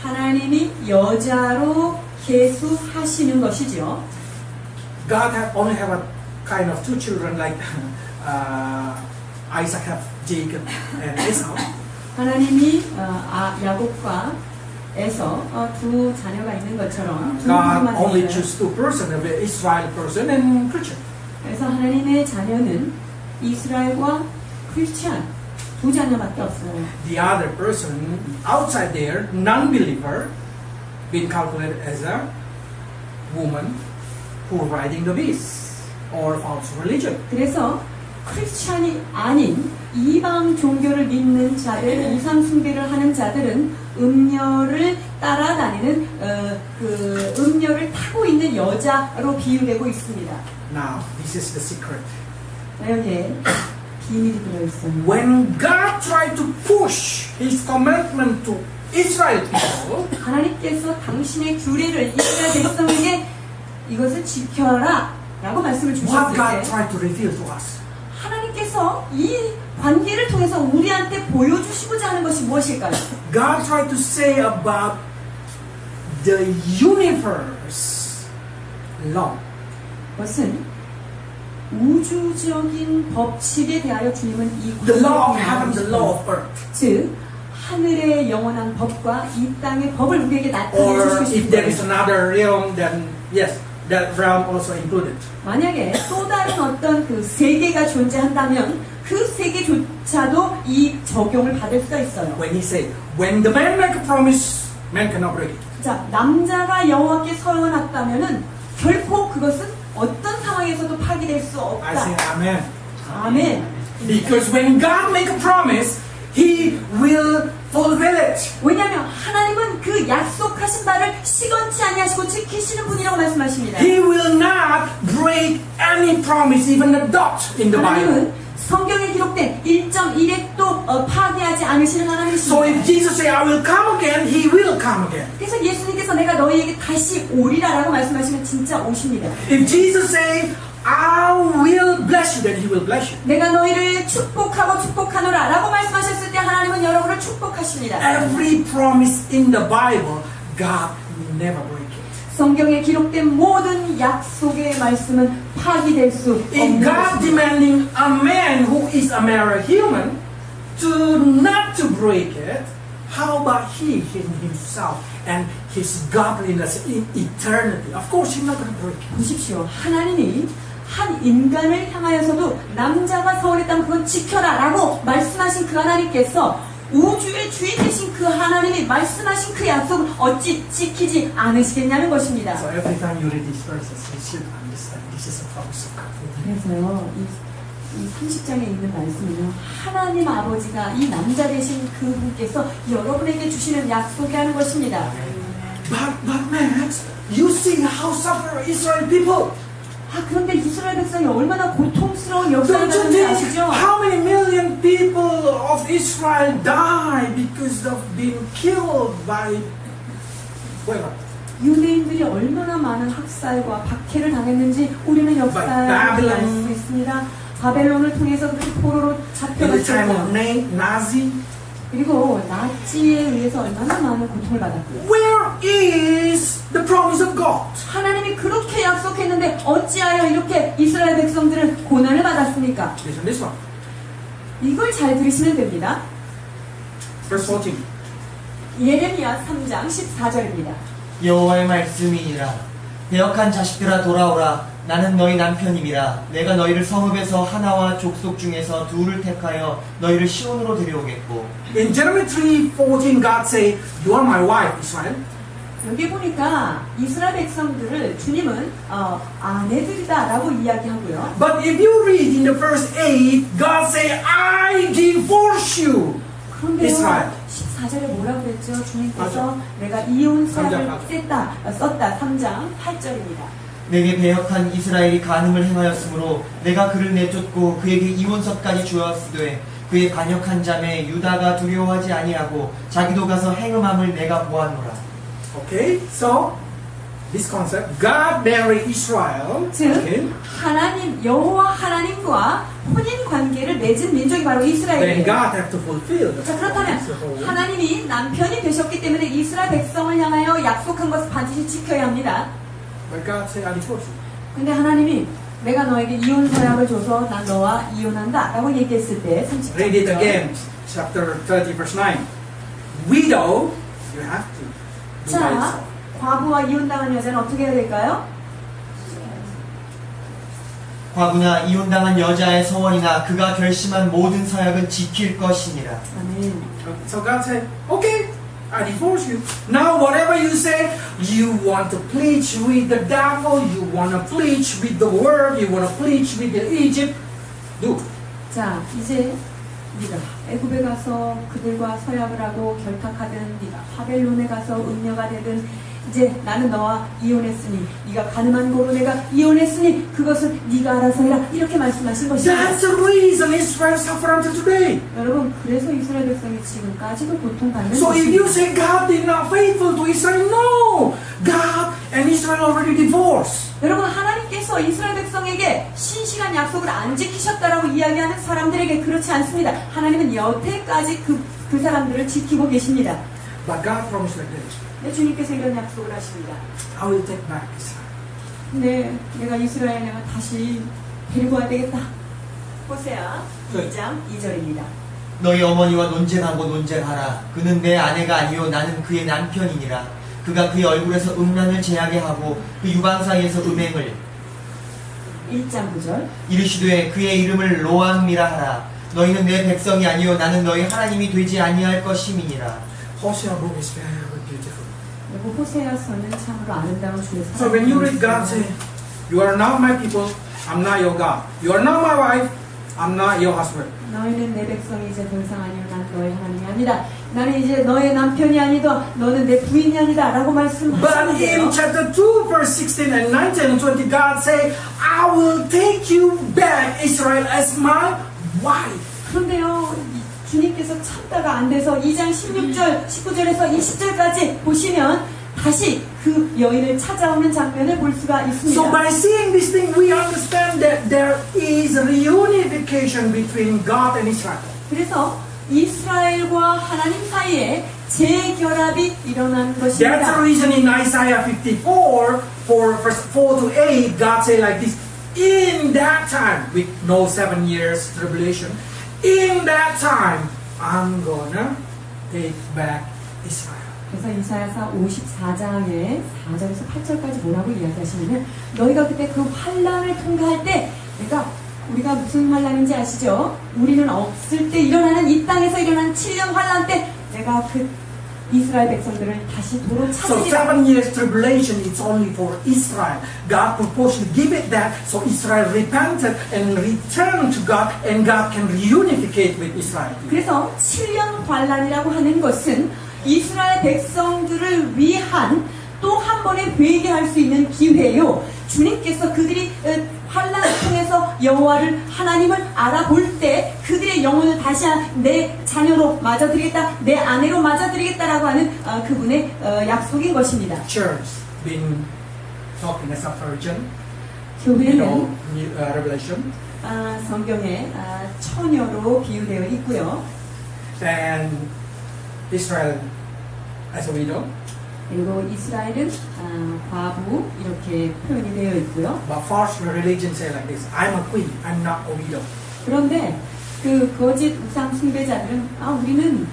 하나님이 여자로 계수하시는 것이죠. God only have a kind of 2 children like Isaac have Jacob and Esau. 하나님이 야곱과 에서 2 자녀가 있는 것처럼 두 God 부류만 only 있어요. choose 2 persons, the Israel person and Christian. 그래서 하나님의 자녀는 이스라엘과 크리스찬 2 자녀밖에 없어요. The other person outside there, non-believer, being calculated as a woman who riding the beast or false religion. 그래서 크리스찬이 아닌 이방 종교를 믿는 자들, 우상 숭배를 하는 자들은 음녀를 따라다니는 그 음녀를 타고 있는 여자로 비유되고 있습니다. Now, this is the secret. 여기에 비밀이 들어있어요. When God tried to push His commandment to Israel people, 하나님께서 당신의 규례를 이스라엘 백성에게 이것을 지켜라 라고 말씀을 what 주셨을 God 때 tried to reveal to us. 하나님께서 이 관계를 통해서 우리한테 보여주시고자 하는 것이 무엇일까요? God tried to say about the universe law. 그것은 우주적인 법칙에 대하여 주님은 이 The law of 관계를 heaven, the law of earth. 즉 하늘의 영원한 법과 이 땅의 법을 우리에게 나타내 Or 주시고 if there is 싶은 another realm, then yes, that realm also included. 만약에 또 다른 어떤 그 세계가 존재한다면 그 세계조차도 이 적용을 받을 수가 있어요. When he said, when the man make a promise, man cannot break it. 자, 남자가 여호와께 서원했다면은 결코 그것은 어떤 상황에서도 파기될 수 I say 없다. amen. 아멘. Because when God make a promise, He will fulfill it. 왜냐하면 하나님은 그 약속하신 바를 시건치 아니하시고 지키시는 분이라고 말씀하십니다. He will not break any promise, even a dot in the Bible. 하나님은 성경에 기록된 1.1획도 파괴하지 않으시는 So if 하나님이십니다. Jesus say, I will come again, He will come again. 그래서 예수님께서 내가 너희에게 다시 오리라라고 말씀하시면 진짜 오십니다. If Jesus say, I will bless you, then He will bless you. 내가 너희를 축복하고 축복하노라 라고 말씀하셨을 때 하나님은 여러분을 축복하십니다. Every promise in the Bible, God will never break it. 성경에 기록된 모든 약속의 말씀은 파기될 수 If 없는 God 것입니다. demanding a man who is a mere human to not to break it, how about He Himself and His godliness in eternity? Of course, He's not going to break it. 보십시오. 하나님이 한 인간을 향하여서도 남자가 서원했다면 그건 지켜라 라고 말씀하신 그 하나님께서 우주의 주인이신 그 하나님이 말씀하신 그 약속을 어찌 지키지 않으시겠냐는 것입니다. So every time you read these verses, you should understand this is a promise of God. 그래서요, 이 30장에 있는 말씀은요, 하나님 아버지가 이 남자 되신 그분께서 여러분에게 주시는 약속이라는 것입니다. But man, you see how suffer Israel people. 아, 그런데 이스라엘 백성이 얼마나 고통스러운 역사를 Don't you 가는지 think 아시죠? how many million people of Israel die because of being killed by what? 유대인들이 얼마나 많은 학살과 박해를 당했는지 우리는 역사에 알 수 있습니다. 바벨론을 통해서 그렇게 포로로 In the time of 잡혀갔습니다. Nazi, 그리고 나치에 의해서 얼마나 많은 고통을 받았고요. where is the promise of God? 하나님이 그렇게 약속했는데 어찌하여 이렇게 이스라엘 백성들은 고난을 받았습니까? Listen this one. 이걸 잘 들으시면 됩니다. Verse 14. 예레미야 3장 14절입니다. 여호와의 말씀이니라. 배역한 자식들아 돌아오라. 나는 너희 남편임이라. 내가 너희를 성읍에서 하나와 족속 중에서 둘을 택하여 너희를 시온으로 데려오겠고. In Jeremiah 3:14, God say, "You are my wife, Israel." 여기 보니까 이스라엘 백성들을 주님은 아내들이다라고 이야기하고요. But if you read in the verse 8, God say, "I divorce you." 그런데요, 이스라엘. 14절에 뭐라고 그랬죠? 주님께서 맞아. 내가 이혼 삼장 서약을 맞아. 썼다. 3장 8절입니다. 내게 배역한 이스라엘이 간음을 행하였으므로 내가 그를 내쫓고 그에게 이혼서까지 주었으되 그의 반역한 자매 유다가 두려워하지 아니하고 자기도 가서 행음함을 내가 보았노라. Okay, so this concept, God married Israel. 즉 Okay. 하나님 여호와 하나님과 혼인 관계를 맺은 민족이 바로 Then 이스라엘이에요. God have to fulfill the 자, 그렇다면 promise of the whole. 하나님이 남편이 되셨기 때문에 이스라엘 백성을 향하여 약속한 것을 반드시 지켜야 합니다. But God say, "I divorce you." 근데 하나님이 내가 너에게 이혼 서약을 줘서 난 너와 이혼한다 라고 얘기했을 때 30절 Read it again, chapter 30, verse 9. Widow, you have to do by 자, yourself. 과부와 이혼당한 여자는 어떻게 해야 될까요? 과부나 이혼당한 여자의 서원이나 그가 결심한 모든 서약은 지킬 것이니라. 아멘. So God said, "Okay, I divorce you." Now whatever you say, you want to plead with the devil, you want to plead with the world, you want to plead with the Egypt, do. 자, 이제 네가 애굽에 가서 그들과 서약을 하고 결탁하든 네가 바벨론에 가서 음녀가 되든 이제 나는 너와 이혼했으니 네가 가늠한 고로 내가 이혼했으니 그것을 네가 알아서 해라 이렇게 말씀하신 것입니다. That's the reason Israel suffer until today. 여러분 그래서 이스라엘 백성이 지금까지도 고통받는 So if you 것입니다. say God is not faithful to Israel, no! God and Israel already divorced. 여러분 하나님께서 이스라엘 백성에게 신실한 약속을 안 지키셨다라고 이야기하는 사람들에게 그렇지 않습니다. 하나님은 여태까지 그 사람들을 지키고 계십니다. But God promised like this. 네, 주님께서 이런 약속을 하십니다. I will take back Israel. 네, 내가 이스라엘 내가 다시 데리고 와야 되겠다. 호세아 네. 2장 2절입니다. 너희 어머니와 논쟁하고 논쟁하라. 그는 내 아내가 아니요 나는 그의 남편이니라. 그가 그의 얼굴에서 음란을 제하게 하고 그 유방 사이에서 음행을 1장 9절. 이르시되 그의 이름을 로암미라 하라. 너희는 내 백성이 아니요 나는 너희 하나님이 되지 아니할 것임이니라. Hosea book is very beautiful. 그리고 호세아서는 참으로 아름다운 주의 So when you read God say, you are not my people, I'm not your God. You are not my wife, I'm not your husband. 너희는 내 백성이 이제 더 이상 아니요 난 너의 하나님이 아니다. 나는 이제 너의 남편이 아니다. 너는 내 부인이 아니다. 라고 But 말씀하시는데요. in chapter 2, verse 16 and 19 and 20, God say, I will take you back, Israel, as my wife. 그런데요, 주님께서 참다가 안 돼서 2장 16절, 19절에서 20절까지 보시면 다시 그 여인을 찾아오는 장면을 볼 수가 있습니다. So by seeing this thing, we understand that there is reunification between God and Israel. 그래서 이스라엘과 하나님 사이에 재결합이 일어난 That's the 것입니다. reason in Isaiah 54, for verse 4 to 8, God say like this, in that time, with no 7 years tribulation, in that time, I'm gonna take back Israel. 그래서 이사야서 54장의 4절에서 8절까지 뭐라고 이야기하시냐면 너희가 그때 그 환란을 통과할 때 그러니까 우리가 무슨 환란인지 아시죠? 우리는 없을 때 일어나는 이 땅에서 일어나는 7년 환란 때 내가 그 이스라엘 백성들을 다시 도로 So 찾으리라. 7 years tribulation is only for Israel. God proposed to give it that so Israel repented and returned to God and God can reunificate with Israel. 그래서 7년 환란이라고 하는 것은 이스라엘 백성들을 위한 또 한 번의 회개할 수 있는 기회요. 주님께서 그들이 환란을 통해서 여호와를 하나님을 알아볼 때 그들의 영혼을 다시 내 자녀로 맞아드리겠다, 내 아내로 맞아드리겠다라고 하는 그분의 약속인 것입니다. Church been talking as a virgin, 교회는 Revelation, 성경에 처녀로 비유되어 있고요. and Israel as a widow. 그리고 이스라엘은 과부 이렇게 표현이 되어 있고요. But false religion say like this: I'm a queen, I'm not a widow. 그런데 그 거짓 우상 숭배자들은 우리는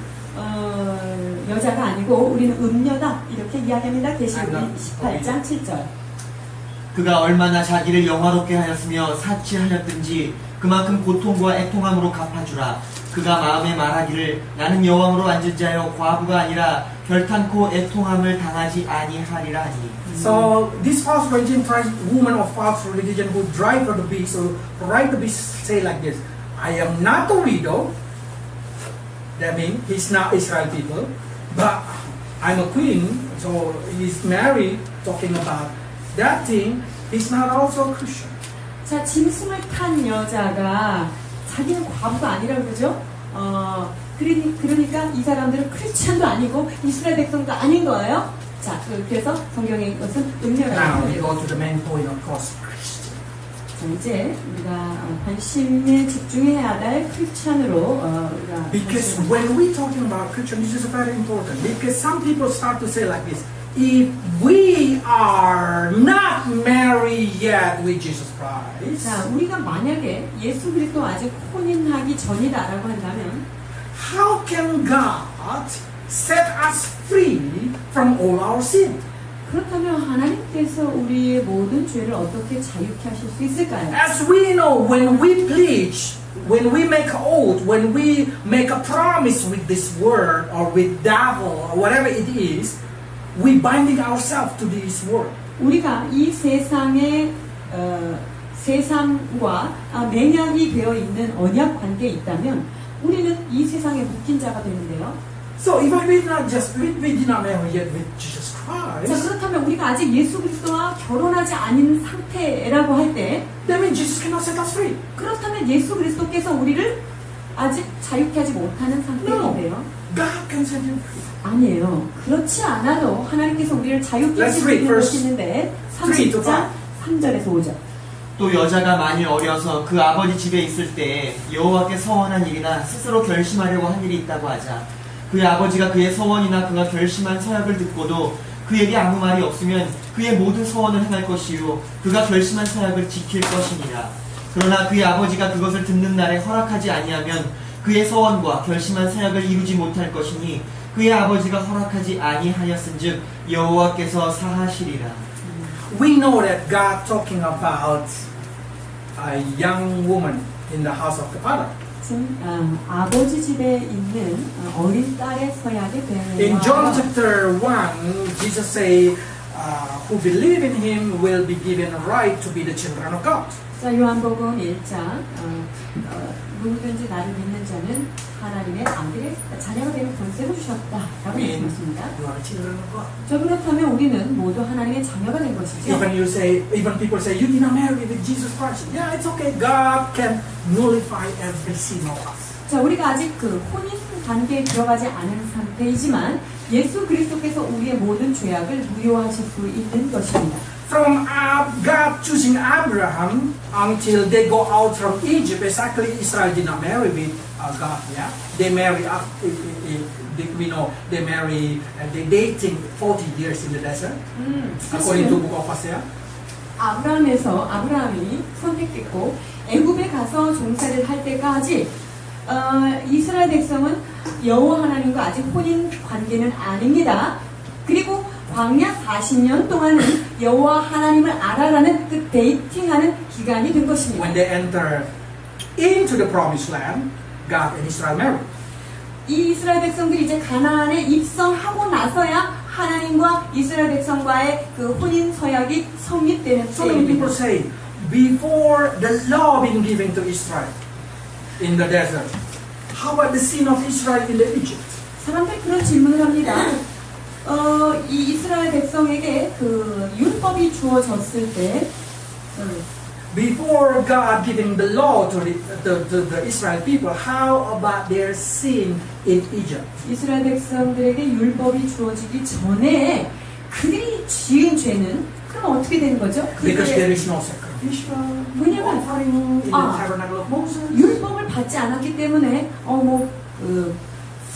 여자가 아니고 우리는 음녀다 이렇게 이야기합니다. 계시록 18장 7절. 그가 얼마나 자기를 영화롭게 하였으며 사치하였든지 그만큼 고통과 애통함으로 갚아주라. 그가 마음에 말하기를 나는 여왕으로 앉은 자여 과부가 아니라 결탄코 애통함을 당하지 아니하리라 하니. So this false virgin, woman of false religion who drive for the beast, so right the beast say like this: I am not a widow. That means he's not Israel people, but I'm a queen. So he's married. Talking about that thing, he's not also a Christian. 자, 짐승을 탄 여자가 자기는 과부가 아니라 그러죠. 그러니까 이 사람들은 크리스천도 아니고 이스라엘 백성도 아닌 거예요. 자, 그래서 성경의 것은 Now we 음녀라고 go to the main point, of course, Christian. 자, 이제 우리가 관심에 집중해야 될 크리스천으로 우리가 Because when we talking about Christian, this is very important. Because some people start to say like this: if we are not married yet with Jesus Christ, 자, 우리가 만약에 예수 그리스도 아직 혼인하기 전이다라고 한다면 how can God set us free from all our sin? 그렇다면 하나님께서 우리의 모든 죄를 어떻게 자유케 하실 수 있을까요? As we know, when we pledge, when we make an oath, when we make a promise with this word or with devil or whatever it is, we binding ourselves to this word. 우리가 이 세상의 세상과 맹약이 되어 있는 언약 관계에 있다면 우리는 이 세상에 묶인 자가 되는데요. So if we did not marry yet with Jesus 자, Christ, 그렇다면 우리가 아직 예수 그리스도와 결혼하지 않은 상태라고 할 때, that means Jesus cannot set us free. 그렇다면 예수 그리스도께서 우리를 아직 자유케 하지 못하는 상태인데요. God can set you free. 아니에요. 그렇지 않아도 하나님께서 우리를 자유케 Let's read 하시는 verse 것이 있는데 3 to 30장 3절에서 5절. 또 여자가 만일 어려서 그 아버지 집에 있을 때에 여호와께 서원한 일이나 스스로 결심하려고 한 일이 있다고 하자. 그의 아버지가 그의 서원이나 그가 결심한 서약을 듣고도 그에게 아무 말이 없으면 그의 모든 서원을 행할 것이요 그가 결심한 서약을 지킬 것이니라. 그러나 그의 아버지가 그것을 듣는 날에 허락하지 아니하면 그의 서원과 결심한 서약을 이루지 못할 것이니 그의 아버지가 허락하지 아니하였은즉 여호와께서 사하시리라. We know that God talking about a young woman in the house of the father. 지금 아버지 집에 있는 어린 딸의 서약에 대해 In John chapter 1, Jesus say, who believe in him will be given a right to be the children of God. 자, 요한복음 1장 누구든지 나를 믿는 자는 하나님의 아들의 자녀가 되는 권세를 주셨다라고 Amen. 말씀하십니다. You are children of God. 자, 그렇다면 우리는 모두 하나님의 자녀가 된 것이죠. Even people say, you did not marry with Jesus Christ. Yeah, it's okay. God can nullify every sin of us. 자, 우리가 아직 그 혼인 관계에 들어가지 않은 상태이지만 예수 그리스도께서 우리의 모든 죄악을 무효하실 수 있는 것입니다. From God choosing Abraham until they go out from Egypt, exactly Israel did not marry with God. Yeah, they marry up. We know they marry. They dating 40 years in the desert, according to 사실은 book of Hosea. 아브라함이 선택됐고 애굽에 가서 종살이를 할 때까지 이스라엘 백성은 여호와 하나님과 아직 혼인 관계는 아닙니다. 그리고 광야 40년 동안은 여호와 하나님을 알아가는 그 데이팅하는 기간이 된 것입니다. When they enter into the promised land, God and Israel married. 이 이스라엘 백성들이 이제 가나안에 입성하고 나서야 하나님과 이스라엘 백성과의 그 혼인 서약이 성립되는 So many people 때입니다. say, before the law being given to Israel in the desert, how about the sin of Israel in the Egypt? 사람들이 그런 질문을 합니다. 이 이스라엘 백성에게 그 율법이 주어졌을 때 Before God giving the law to the Israel people, how about their sin in Egypt? 이스라엘 백성들에게 율법이 주어지기 전에 그들이 지은 죄는 그럼 어떻게 되는 거죠? Because there 그들의 is no sacrificial 왜냐면 offering in the tabernacle of Moses. 율법을 받지 않았기 때문에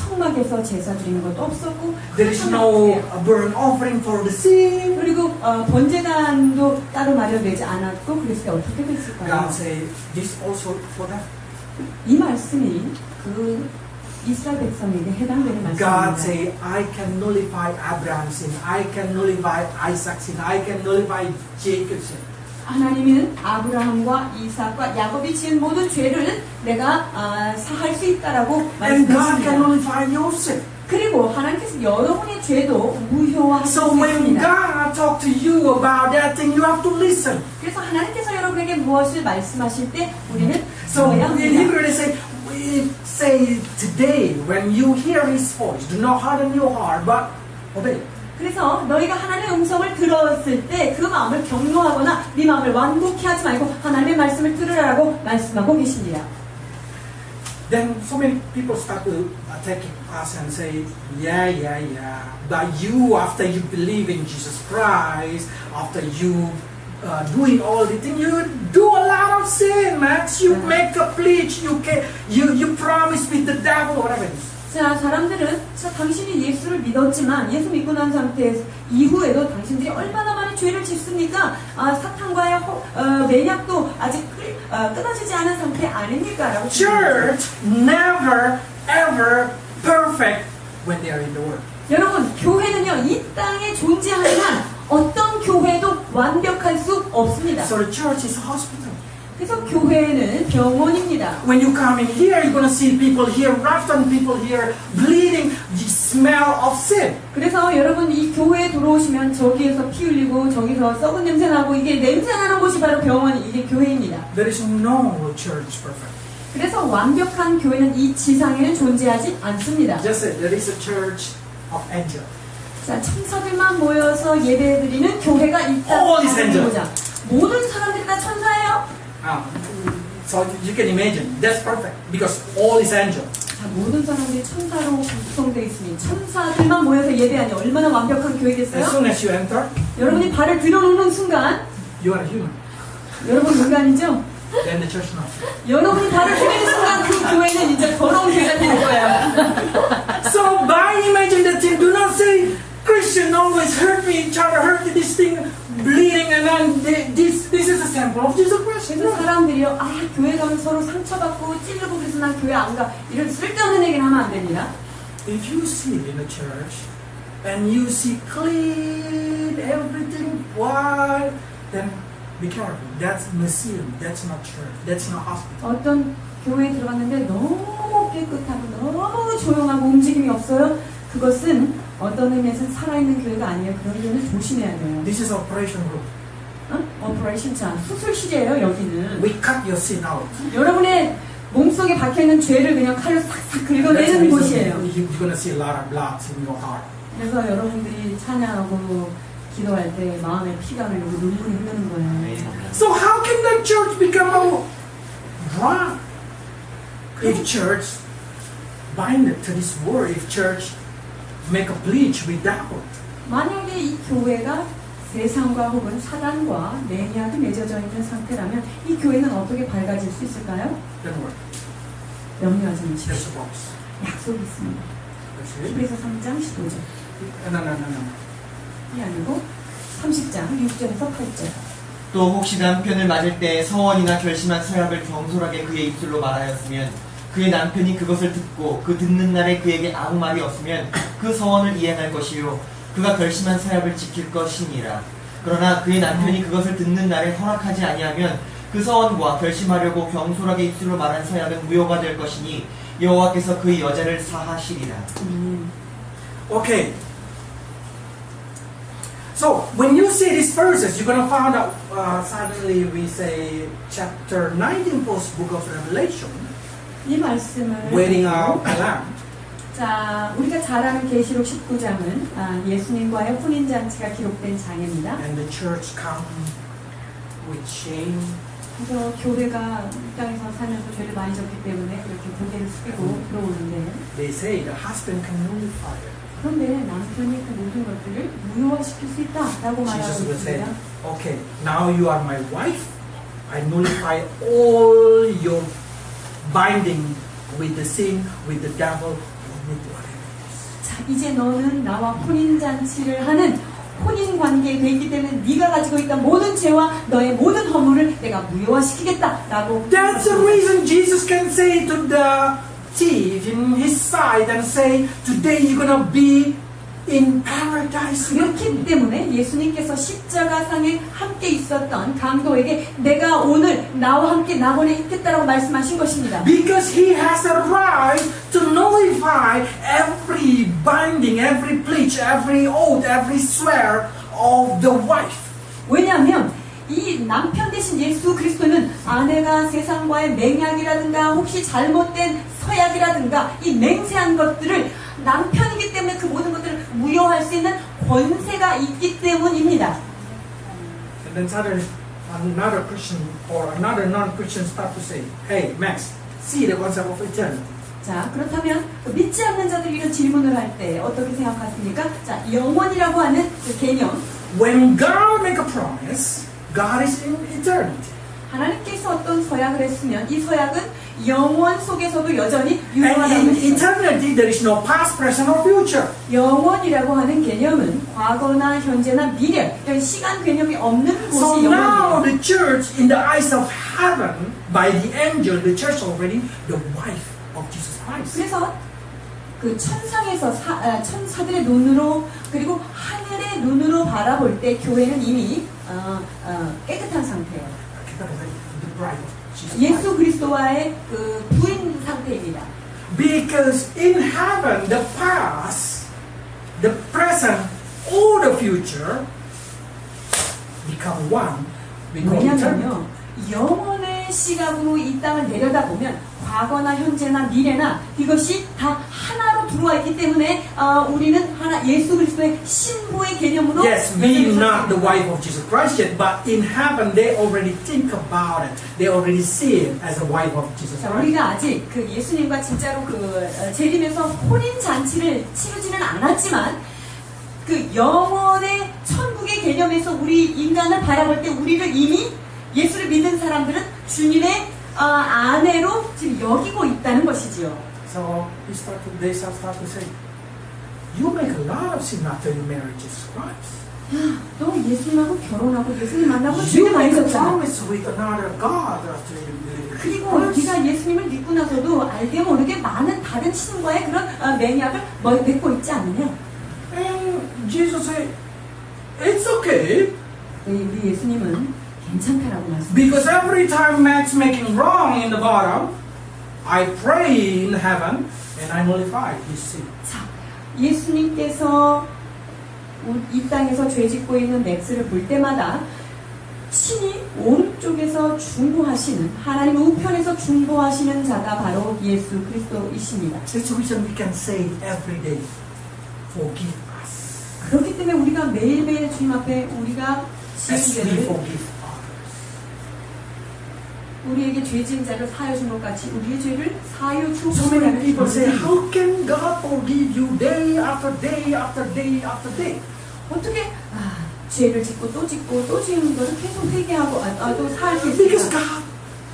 성막에서 제사 드리는 것도 없었고 There is no burnt offering for the sin. 그리고 번제단도 따로 마련되지 않았고 그랬을 때 어떻게 됐을까요? God say, this also for them. 이 말씀이 그 이스라엘 백성에게 해당되는 God 말씀입니다. say, I can nullify Abraham's sin. I can nullify Isaac's sin. I can nullify Jacob's sin. 하나님은 아브라함과 이삭과 야곱이 지은 모든 죄를 내가 사할 수 있다라고 And God can 말씀하십니다. nullify your sin. 그리고 하나님께서 여러분의 죄도 무효화하실 수 So when 있습니다. God talk to you about that thing, you have to listen. 그래서 하나님께서 여러분에게 무엇을 말씀하실 때 우리는 So 들어야 in 합니다. Hebrew they say, we say today, when you hear His voice, do not harden your heart, but obey. 그래서 너희가 하나님의 음성을 들었을 때 그 마음을 격노하거나 네 마음을 완곡히 하지 말고 하나님의 말씀을 들으라고 말씀하고 계십니다. Then so many people start to attack us and say, yeah. But you, after you believe in Jesus Christ, after you doing all the things, you do a lot of sin, man. You make a pledge, you promise with the devil, whatever it is. 자, 사람들은 당신이 예수를 믿었지만 예수 믿고 난 상태 이후에도 당신들이 얼마나 많은 죄를 짓습니까? 사탄과의 매약도 아직 끊어지지 않은 상태 아닙니까? 라고 Church never ever perfect when they are in the world. 여러분, 교회는요 이 땅에 존재하는 한 어떤 교회도 완벽할 수 없습니다. So the church is a hospital. 그래서 교회는 병원입니다. When you come in here, you're going to see people here, rotten people here, bleeding, the smell of sin. 그래서 여러분 이 교회에 들어오시면 저기에서 피 흘리고 저기서 썩은 냄새 나고 이게 냄새 나는 곳이 바로 병원이 이게 교회입니다. There is no church perfect. 그래서 완벽한 교회는 이 지상에는 존재하지 않습니다. Just say there is a church of angels. 자, 천사들만 모여서 예배드리는 교회가 있다. All is angel. 보자. 모든 사람들이 다 천사예요. So you can imagine that's perfect because all is angel. 자, 모든 사람들이 천사로 구성되어 있으니 천사들만 모여서 예배하니 얼마나 완벽한 As 교회겠어요? soon as you enter, 여러분이 발을 들여놓는 순간 you are human. 여러분 인간이죠? Then the church knows. 여러분이 발을 들이는 순간 그 교회는 이제 더러운 교회가 되는 거예요. So by imagine that thing, do not say Christian always hurt me, try to hurt this thing, bleeding, and then this is a sample of Jesus Christ. 그래서 사람들이요, 교회 가면 서로 상처받고 찔르고 그래서 난 교회 안 가. 이런 쓸데없는 얘기는 하면 안 됩니다. If you sit in a church and you see clean everything white, then be careful. That's museum. That's not church. That's not hospital. 어떤 교회에 들어갔는데 너무 깨끗하고 너무 조용하고 움직임이 없어요. 그것은 어떤 의미에서는 살아있는 교회가 아니에요. 그런 교회는 조심해야 돼요. This is operation room. 오퍼레이션 차 수술실이에요. 여기는. We cut your sin out. 여러분의 몸속에 박혀있는 죄를 그냥 칼로 싹싹 That's the 긁어내는 reason 곳이에요. you're gonna see a lot of blood in your heart. 그래서 여러분들이 찬양하고 기도할 때 마음에 피가 흘리고 눈물이 흐르는 거예요. So how can the church become a dry? If church binded to this word, if church make a bleach without, 만약에 이 교회가 세상과 혹은 사단과 매니아도 맺어져 있는 상태라면 이 교회는 어떻게 밝아질 수 있을까요? then what? 염려하지 There's 마십시오. a box. 약속이 있습니다. That's it. 히브리서 3장 15절. No. 이 아니고 30장 6절에서 8절. 또 혹시 남편을 맞을 때 서원이나 결심한 서약을 경솔하게 그의 입술로 말하였으면 그의 남편이 그것을 듣고 그 듣는 날에 그에게 아무 말이 없으면 그 서원을 이행할 것이요 그가 결심한 서약을 지킬 것이니라. 그러나 그의 남편이 그것을 듣는 날에 허락하지 아니하면 그 서원과 결심하려고 경솔하게 입술로 말한 서약은 무효가 될 것이니 여호와께서 그 여자를 사하시리라. Okay. So when you see these verses, you're gonna find out. Suddenly we say chapter 19, post book of Revelation, 이 말씀을 waiting out the Lamb. 자, 우리가 잘 아는 계시록 19장은 예수님과의 혼인잔치가 기록된 장입니다. And the church come with shame. 그래서 교회가 이 땅에서 살면서 죄를 많이 졌기 때문에 그렇게 고개를 숙이고 들어오는데 They say the husband can nullify it. 그런데 남편이 그 모든 것들을 무효화시킬 수 있다라고 말하고 Jesus will say, 있습니다. okay, now you are my wife. I nullify all your binding with the sin, with the devil, with whatever it is. 자, 이제 너는 나와 혼인잔치를 하는 혼인관계에 돼 있기 때문에 네가 가지고 있던 모든 죄와 너의 모든 허물을 내가 무효화시키겠다라고. That's the reason Jesus can say to the thief in his side and say, today you're gonna be in paradise. 그렇기 때문에 예수님께서 십자가상에 함께 있었던 강도에게 내가 오늘 나와 함께 낙원에 있겠다라고 말씀하신 것입니다. Because he has a right to nullify every binding, every pledge, every oath, every swear of the wife. 왜냐하면 이 남편 대신 예수 그리스도는 아내가 세상과의 맹약이라든가 혹시 잘못된 서약이라든가 이 맹세한 것들을 남편이기 때문에 그 모든 것들을 무효할 수 있는 권세가 있기 때문입니다. And then suddenly another Christian or another non-Christian start to say, hey Max, see the concept of eternity. 자, 그렇다면 믿지 않는 자들이 이런 질문을 할 때 어떻게 생각하십니까? 자, 영원이라고 하는 그 개념. When God make a promise, God is in eternity. 하나님께서 어떤 서약을 했으면 이 서약은 영원 속에서도 여전히 And 유효하다고 in 했어요. eternity, there is no past, present, or future. 영원이라고 하는 개념은 과거나 현재나 미래 이런 시간 개념이 없는 So 곳이 now 영원이에요. the church in the eyes of heaven, by the angel, the church already the wife of Jesus Christ. 그래서 그 천상에서 천사들의 눈으로 그리고 하늘의 눈으로 바라볼 때 교회는 이미 깨끗한 상태예요. The bride of Jesus Christ. 예수 그리스도와의 그 부인 상태입니다. Because in heaven, the past, the present, or the future become one. Become eternity. 왜냐면요, 영혼의 시각으로 이 땅을 내려다보면 과거나 현재나 미래나 이것이 다 하나로 들어와 있기 때문에 우리는 하나 예수 그리스도의 신부의 개념으로 Yes, we not the wife of Jesus Christ yet, but in heaven they already think about it. They already see it as a wife of Jesus 자, Christ. 우리가 아직 그 예수님과 진짜로 재림에서 혼인 잔치를 치르지는 않았지만 그 영원의 천국의 개념에서 우리 인간을 바라볼 때 우리를 이미 예수를 믿는 사람들은 주님의 아내로 지금 여기고 있다는 것이지요. So they start to say, you make a lot of sin after you marry Jesus Christ. 너 예수님하고 결혼하고 예수님 만나고 You 주님 많이 make a 졌잖아. promise with another God after you believe in Jesus 그리고 Christ. 네가 예수님을 믿고 나서도 알게 모르게 많은 다른 신과의 그런 맹약을 맺고 있지 않느냐? And Jesus said, it's okay. 우리 예수님은 괜찮다라고 말씀하셨어요. Because every time man's making wrong in the bottom, I pray in heaven and I nullify his sin. 자, 예수님께서 이 땅에서 죄 짓고 있는 맥스를 볼 때마다 친히 오른쪽에서 중보하시는 하나님 우편에서 중보하시는 자가 바로 예수 그리스도이십니다. That's the reason we can say every day, forgive us. 그렇기 때문에 우리가 매일매일 주님 앞에 우리가 지은 As we 죄를 forgive others. 우리에게 죄 지은 자를 사하여 준 것 같이 우리의 죄를 사하여 So many people say, 주옵소서. how can God forgive you day after day after day after day? 어떻게 죄를 짓고 또 짓고 또 지은 것을 계속 회개하고 또 사할 수 Because 있을까? God,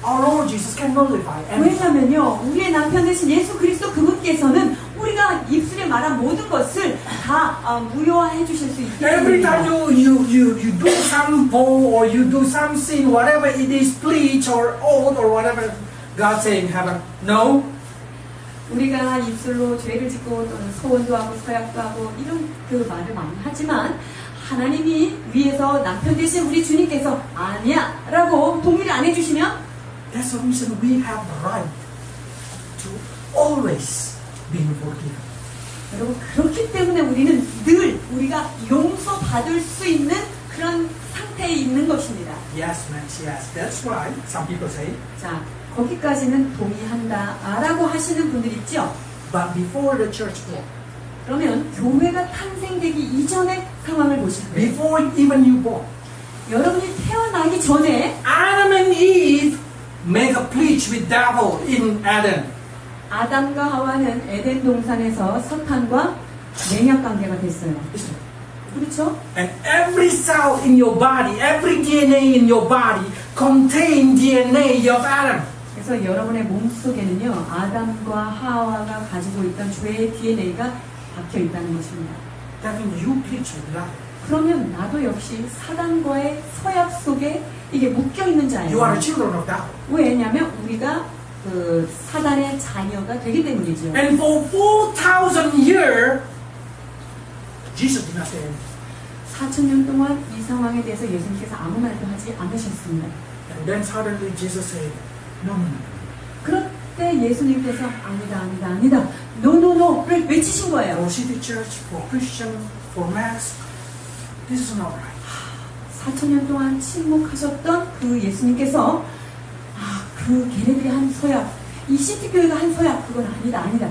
our Lord Jesus, can nullify everything. 왜냐면요, 우리의 남편 되신 예수 그리스도 그분께서는 우리가 입술에 말한 모든 것을 다 무효화해 주실 수 있기 Every 때문입니다. time you do some vow or you do some sin, whatever it is, pledge or oath or whatever, God say in heaven, no. 우리가 입술로 죄를 짓고 또는 소원도 하고 서약도 하고 이런 그 말을 많이 하지만 하나님이 위에서 남편 되신 우리 주님께서 아니야 라고 동의를 안 해주시면 That's the reason we have the right to always be forgiven. 여러분 그렇기 때문에 우리는 늘 우리가 용서받을 수 있는 그런 상태에 있는 것입니다. Yes, Max, yes. That's right. Some people say. 자, 거기까지는 동의한다 라고 하시는 분들 있죠? But before the church born, 그러면 교회가 탄생되기 이전의 상황을 보실 거예요. before even you born, 여러분이 태어나기 전에 Adam and Eve make a pledge with devil in Eden. 아담과 하와는 에덴 동산에서 사탄과 맹약 관계가 됐어요. Listen. 그렇죠? And every cell in your body, every DNA in your body contain DNA of Adam. 그래서 여러분의 몸 속에는요, 아담과 하와가 가지고 있던 죄의 DNA가 박혀 있다는 것입니다. That means you pledge with love. 그러면 나도 역시 사단과의 서약 속에 이게 묶여 있는 You are 자예요. a children of devil. 왜냐하면 우리가 그 사단의 자녀가 되기 때문이죠. And for 4,000 years, Jesus did not say anything. 4,000년 동안 이 상황에 대해서 예수님께서 아무 말도 하지 않으셨습니다. And then suddenly Jesus said, no, no, no. 그럴 때 예수님께서 아니다. 노노노를 외치신 거예요. For city church, for Christian, for mass, this is not right. 4,000년 동안 침묵하셨던 그 예수님께서 그 걔네들이 한 서약, 이 시티교회가 한 서약 그건 아니다.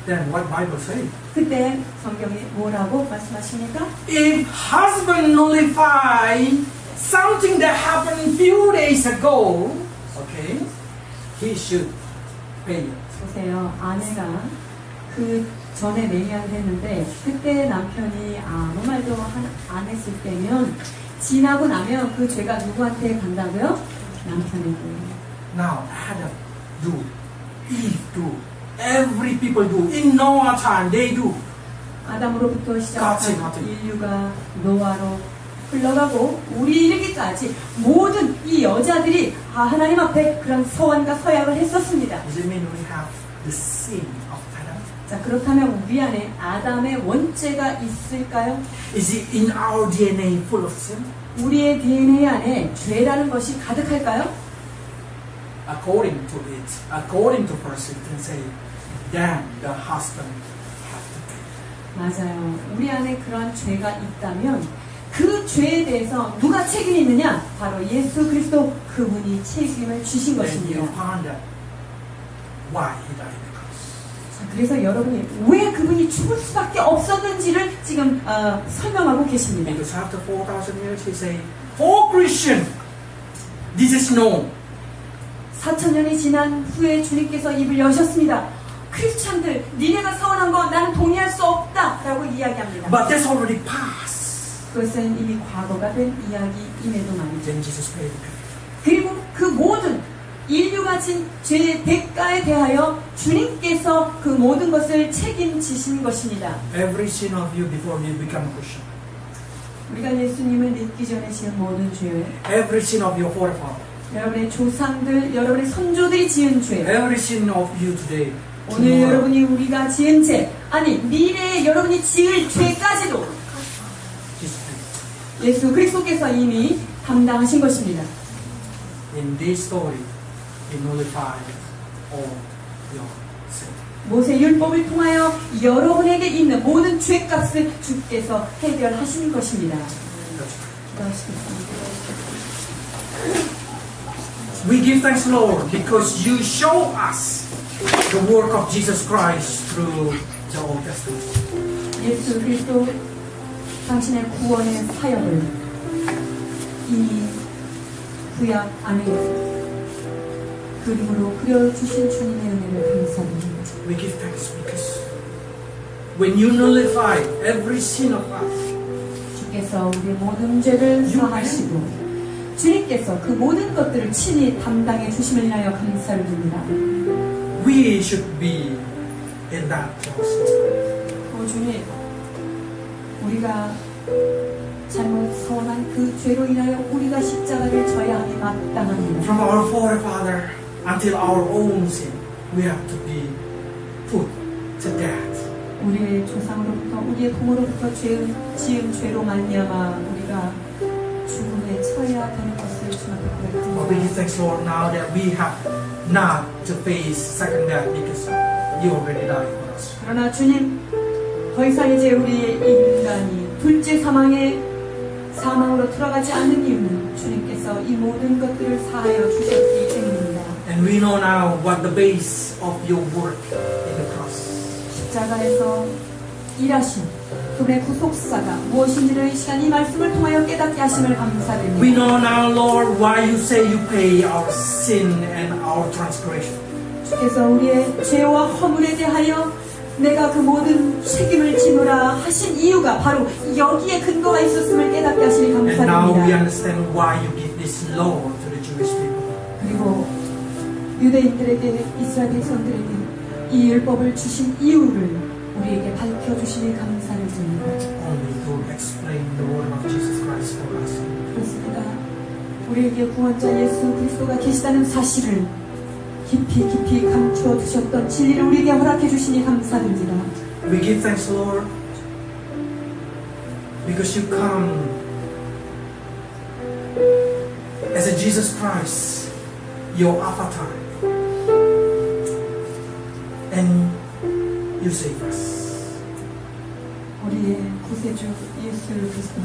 Then what Bible say? 그때 성경이 뭐라고 말씀하십니까? If husband nullify something that happened few days ago, okay, he should pay it. 보세요. 아내가 그 전에 맹약을 했는데 그때 남편이 아무 말도 안 했을 때면 지나고 나면 그 죄가 누구한테 간다고요? 남편에게. Now Adam do, Eve do, every people do. In Noah time they do. 아담으로부터 시작한 같이. 인류가 노아로 흘러가고 우리 이르기까지 모든 이 여자들이 하나님 앞에 그런 서원과 서약을 했었습니다. Does it mean we have the sin of Adam? 자, 그렇다면 우리 안에 아담의 원죄가 있을까요? Is it in our DNA full of sin? 우리의 DNA 안에 죄라는 것이 가득할까요? According to it, according to first it can say, then the husband have to pay. 맞아요. 우리 안에 그러한 죄가 있다면 그 죄에 대해서 누가 책임이 있느냐? 바로 예수 그리스도 그분이 책임을 주신 Then you 것입니다. find that why he died on the cross. 자, 그래서 여러분이 왜 그분이 죽을 수밖에 없었는지를 지금 설명하고 계십니다. Because after 4,000 years, he say, for Christian, this is known. 4,000년이 지난 후에 주님께서 입을 여셨습니다. 크리스찬들, 니네가 서운한 거 나는 동의할 수 없다 라고 이야기합니다. But that's already past. 그것은 이미 과거가 된 이야기임에도 말이죠. Then Jesus paid the penalty. 그리고 그 모든 인류가 진 죄의 대가에 대하여 주님께서 그 모든 것을 책임지신 것입니다. Every sin of you before you become a Christian. 우리가 예수님을 믿기 전에 지은 모든 죄, Every sin of your forefather. 여러분의 조상들, 여러분의 선조들이 지은 죄, Every sin of you today. 오늘 tomorrow. 여러분이 우리가 지은 죄, 아니 미래에 여러분이 지을 죄까지도 Jesus paid. 예수 그리스도께서 이미 담당하신 것입니다. In this story, he nullified all your sin. 모세 율법을 통하여 여러분에게 있는 모든 죄값을 주께서 해결하신 것입니다. We give thanks, Lord, because you show us the work of Jesus Christ through the Old Testament. 예수 그리스도 당신의 구원의 사역을 이 구약 안에 그림으로 그려주신 주님의 은혜를 감사드립니다. We give thanks because when you nullify every sin of us, 주께서 우리의 모든 죄를 사하시고 주님께서 그 모든 것들을 친히 담당해 주심을 인하여 감사를 드립니다. we should be in that process. 주님, 우리가 잘못 서운한 그 죄로 인하여 우리가 십자가를 져야 함이 마땅합니다. From our forefather until our own sin, we have to be put to death. 우리의 조상으로부터 우리의 부모로부터 지은 죄로 말미암아 우리가 죽음에 처해야 되는 것을 주님 앞에 But we give 고백합니다. thanks, Lord, now that we have not to face second death because you already died for us. 그러나 주님, 더 이상 이제 우리의 인간이 둘째 사망으로 돌아가지 않는 이유는 주님께서 이 모든 것들을 사하여 주셨기 때문입니다. And we know now what the base of your work in the cross. 십자가에서 일하신 그분의 구속사가 무엇인지를 이 시간 이 말씀을 통하여 깨닫게 하심을 We 감사드립니다. know now, Lord, why you say you pay our sin and our transgression. 주께서 우리의 죄와 허물에 대하여 내가 그 모든 책임을 지노라 하신 이유가 바로 여기에 근거가 있었음을 깨닫게 하시니 And now we 감사드립니다. understand why you give this law to the Jewish people. 그리고 유대인들에게 이스라엘 백성들에게 이 율법을 주신 이유를 우리에게 밝혀주시니 감사를 드립니다. Only to explain the word of Jesus Christ for us. 그렇습니다. 우리에게 구원자 예수 그리스도가 계시다는 사실을 깊이 감추어 두셨던 진리를 우리에게 허락해 주시니 감사드립니다. We give thanks, Lord, because you come as a Jesus Christ, your avatar, and you save us. 우리의 구세주 예수 그리스도,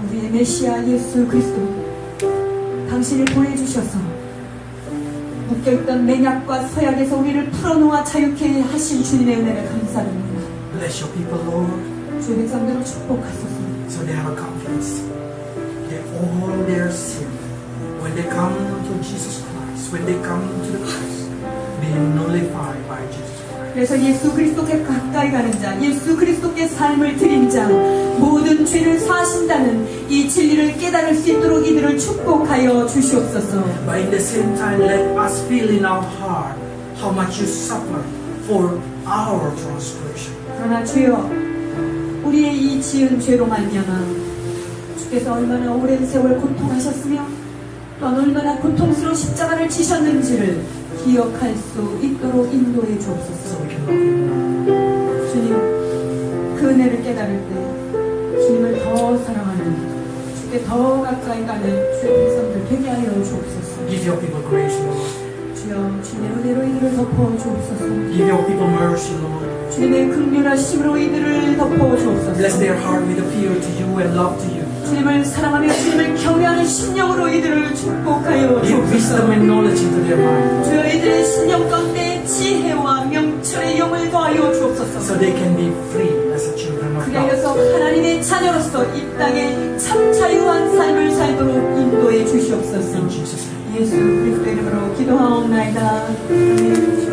우리의 메시아 예수 그리스도, 당신을 보내주셔서 묶여있던 맹약과 서약에서 우리를 풀어놓아 자유케 하신 주님의 은혜를 감사드립니다. Bless your people, Lord, 주의 백성들을 축복하소서. so they have a confidence that all their sin, when they come to Jesus Christ, when they come to the cross, being nullified by Jesus Christ. 그래서 예수 그리스도께 가까이 가는 자, 예수 그리스도께 삶을 드린 자, 모든 죄를 사하신다는 이 진리를 깨달을 수 있도록 이들을 축복하여 주시옵소서. But in the same time, let us feel in our heart how much you suffer for our transgression. 그러나 주여, 우리의 이 지은 죄로 말미암아 주께서 얼마나 오랜 세월 고통하셨으며 또한 얼마나 고통스러운 십자가를 지셨는지를 기억할 수 있도록 인도해 So 주옵소서. we can love you. 주님, 그 은혜를 깨달을 때 주님을 더 사랑하는, 주께 더 가까이 가는 주의 백성들 되게 하여 주옵소서. Give your people grace, Lord. 주여 주님의 은혜로 이들을 덮어 주옵소서. Give your people mercy, Lord. 주님의 긍휼하심으로 이들을 덮어 주옵소서. Bless their heart with a fear to you and love to you. 주님을 사랑하며 주님을 경외하는 심령으로 이들을 축복하여 Give wisdom 주옵소서. and knowledge into their mind 주여 이들의 심령 가운데 지혜와 명철의 영을 더하여 so 주옵소서. they can be free as a children of God. 그리하여서 하나님의 자녀로서 이 땅에 참 자유한 삶을 살도록 인도해 주시옵소서. In Jesus' name. 예수 그리스도 이름으로 기도하옵나이다. 아멘.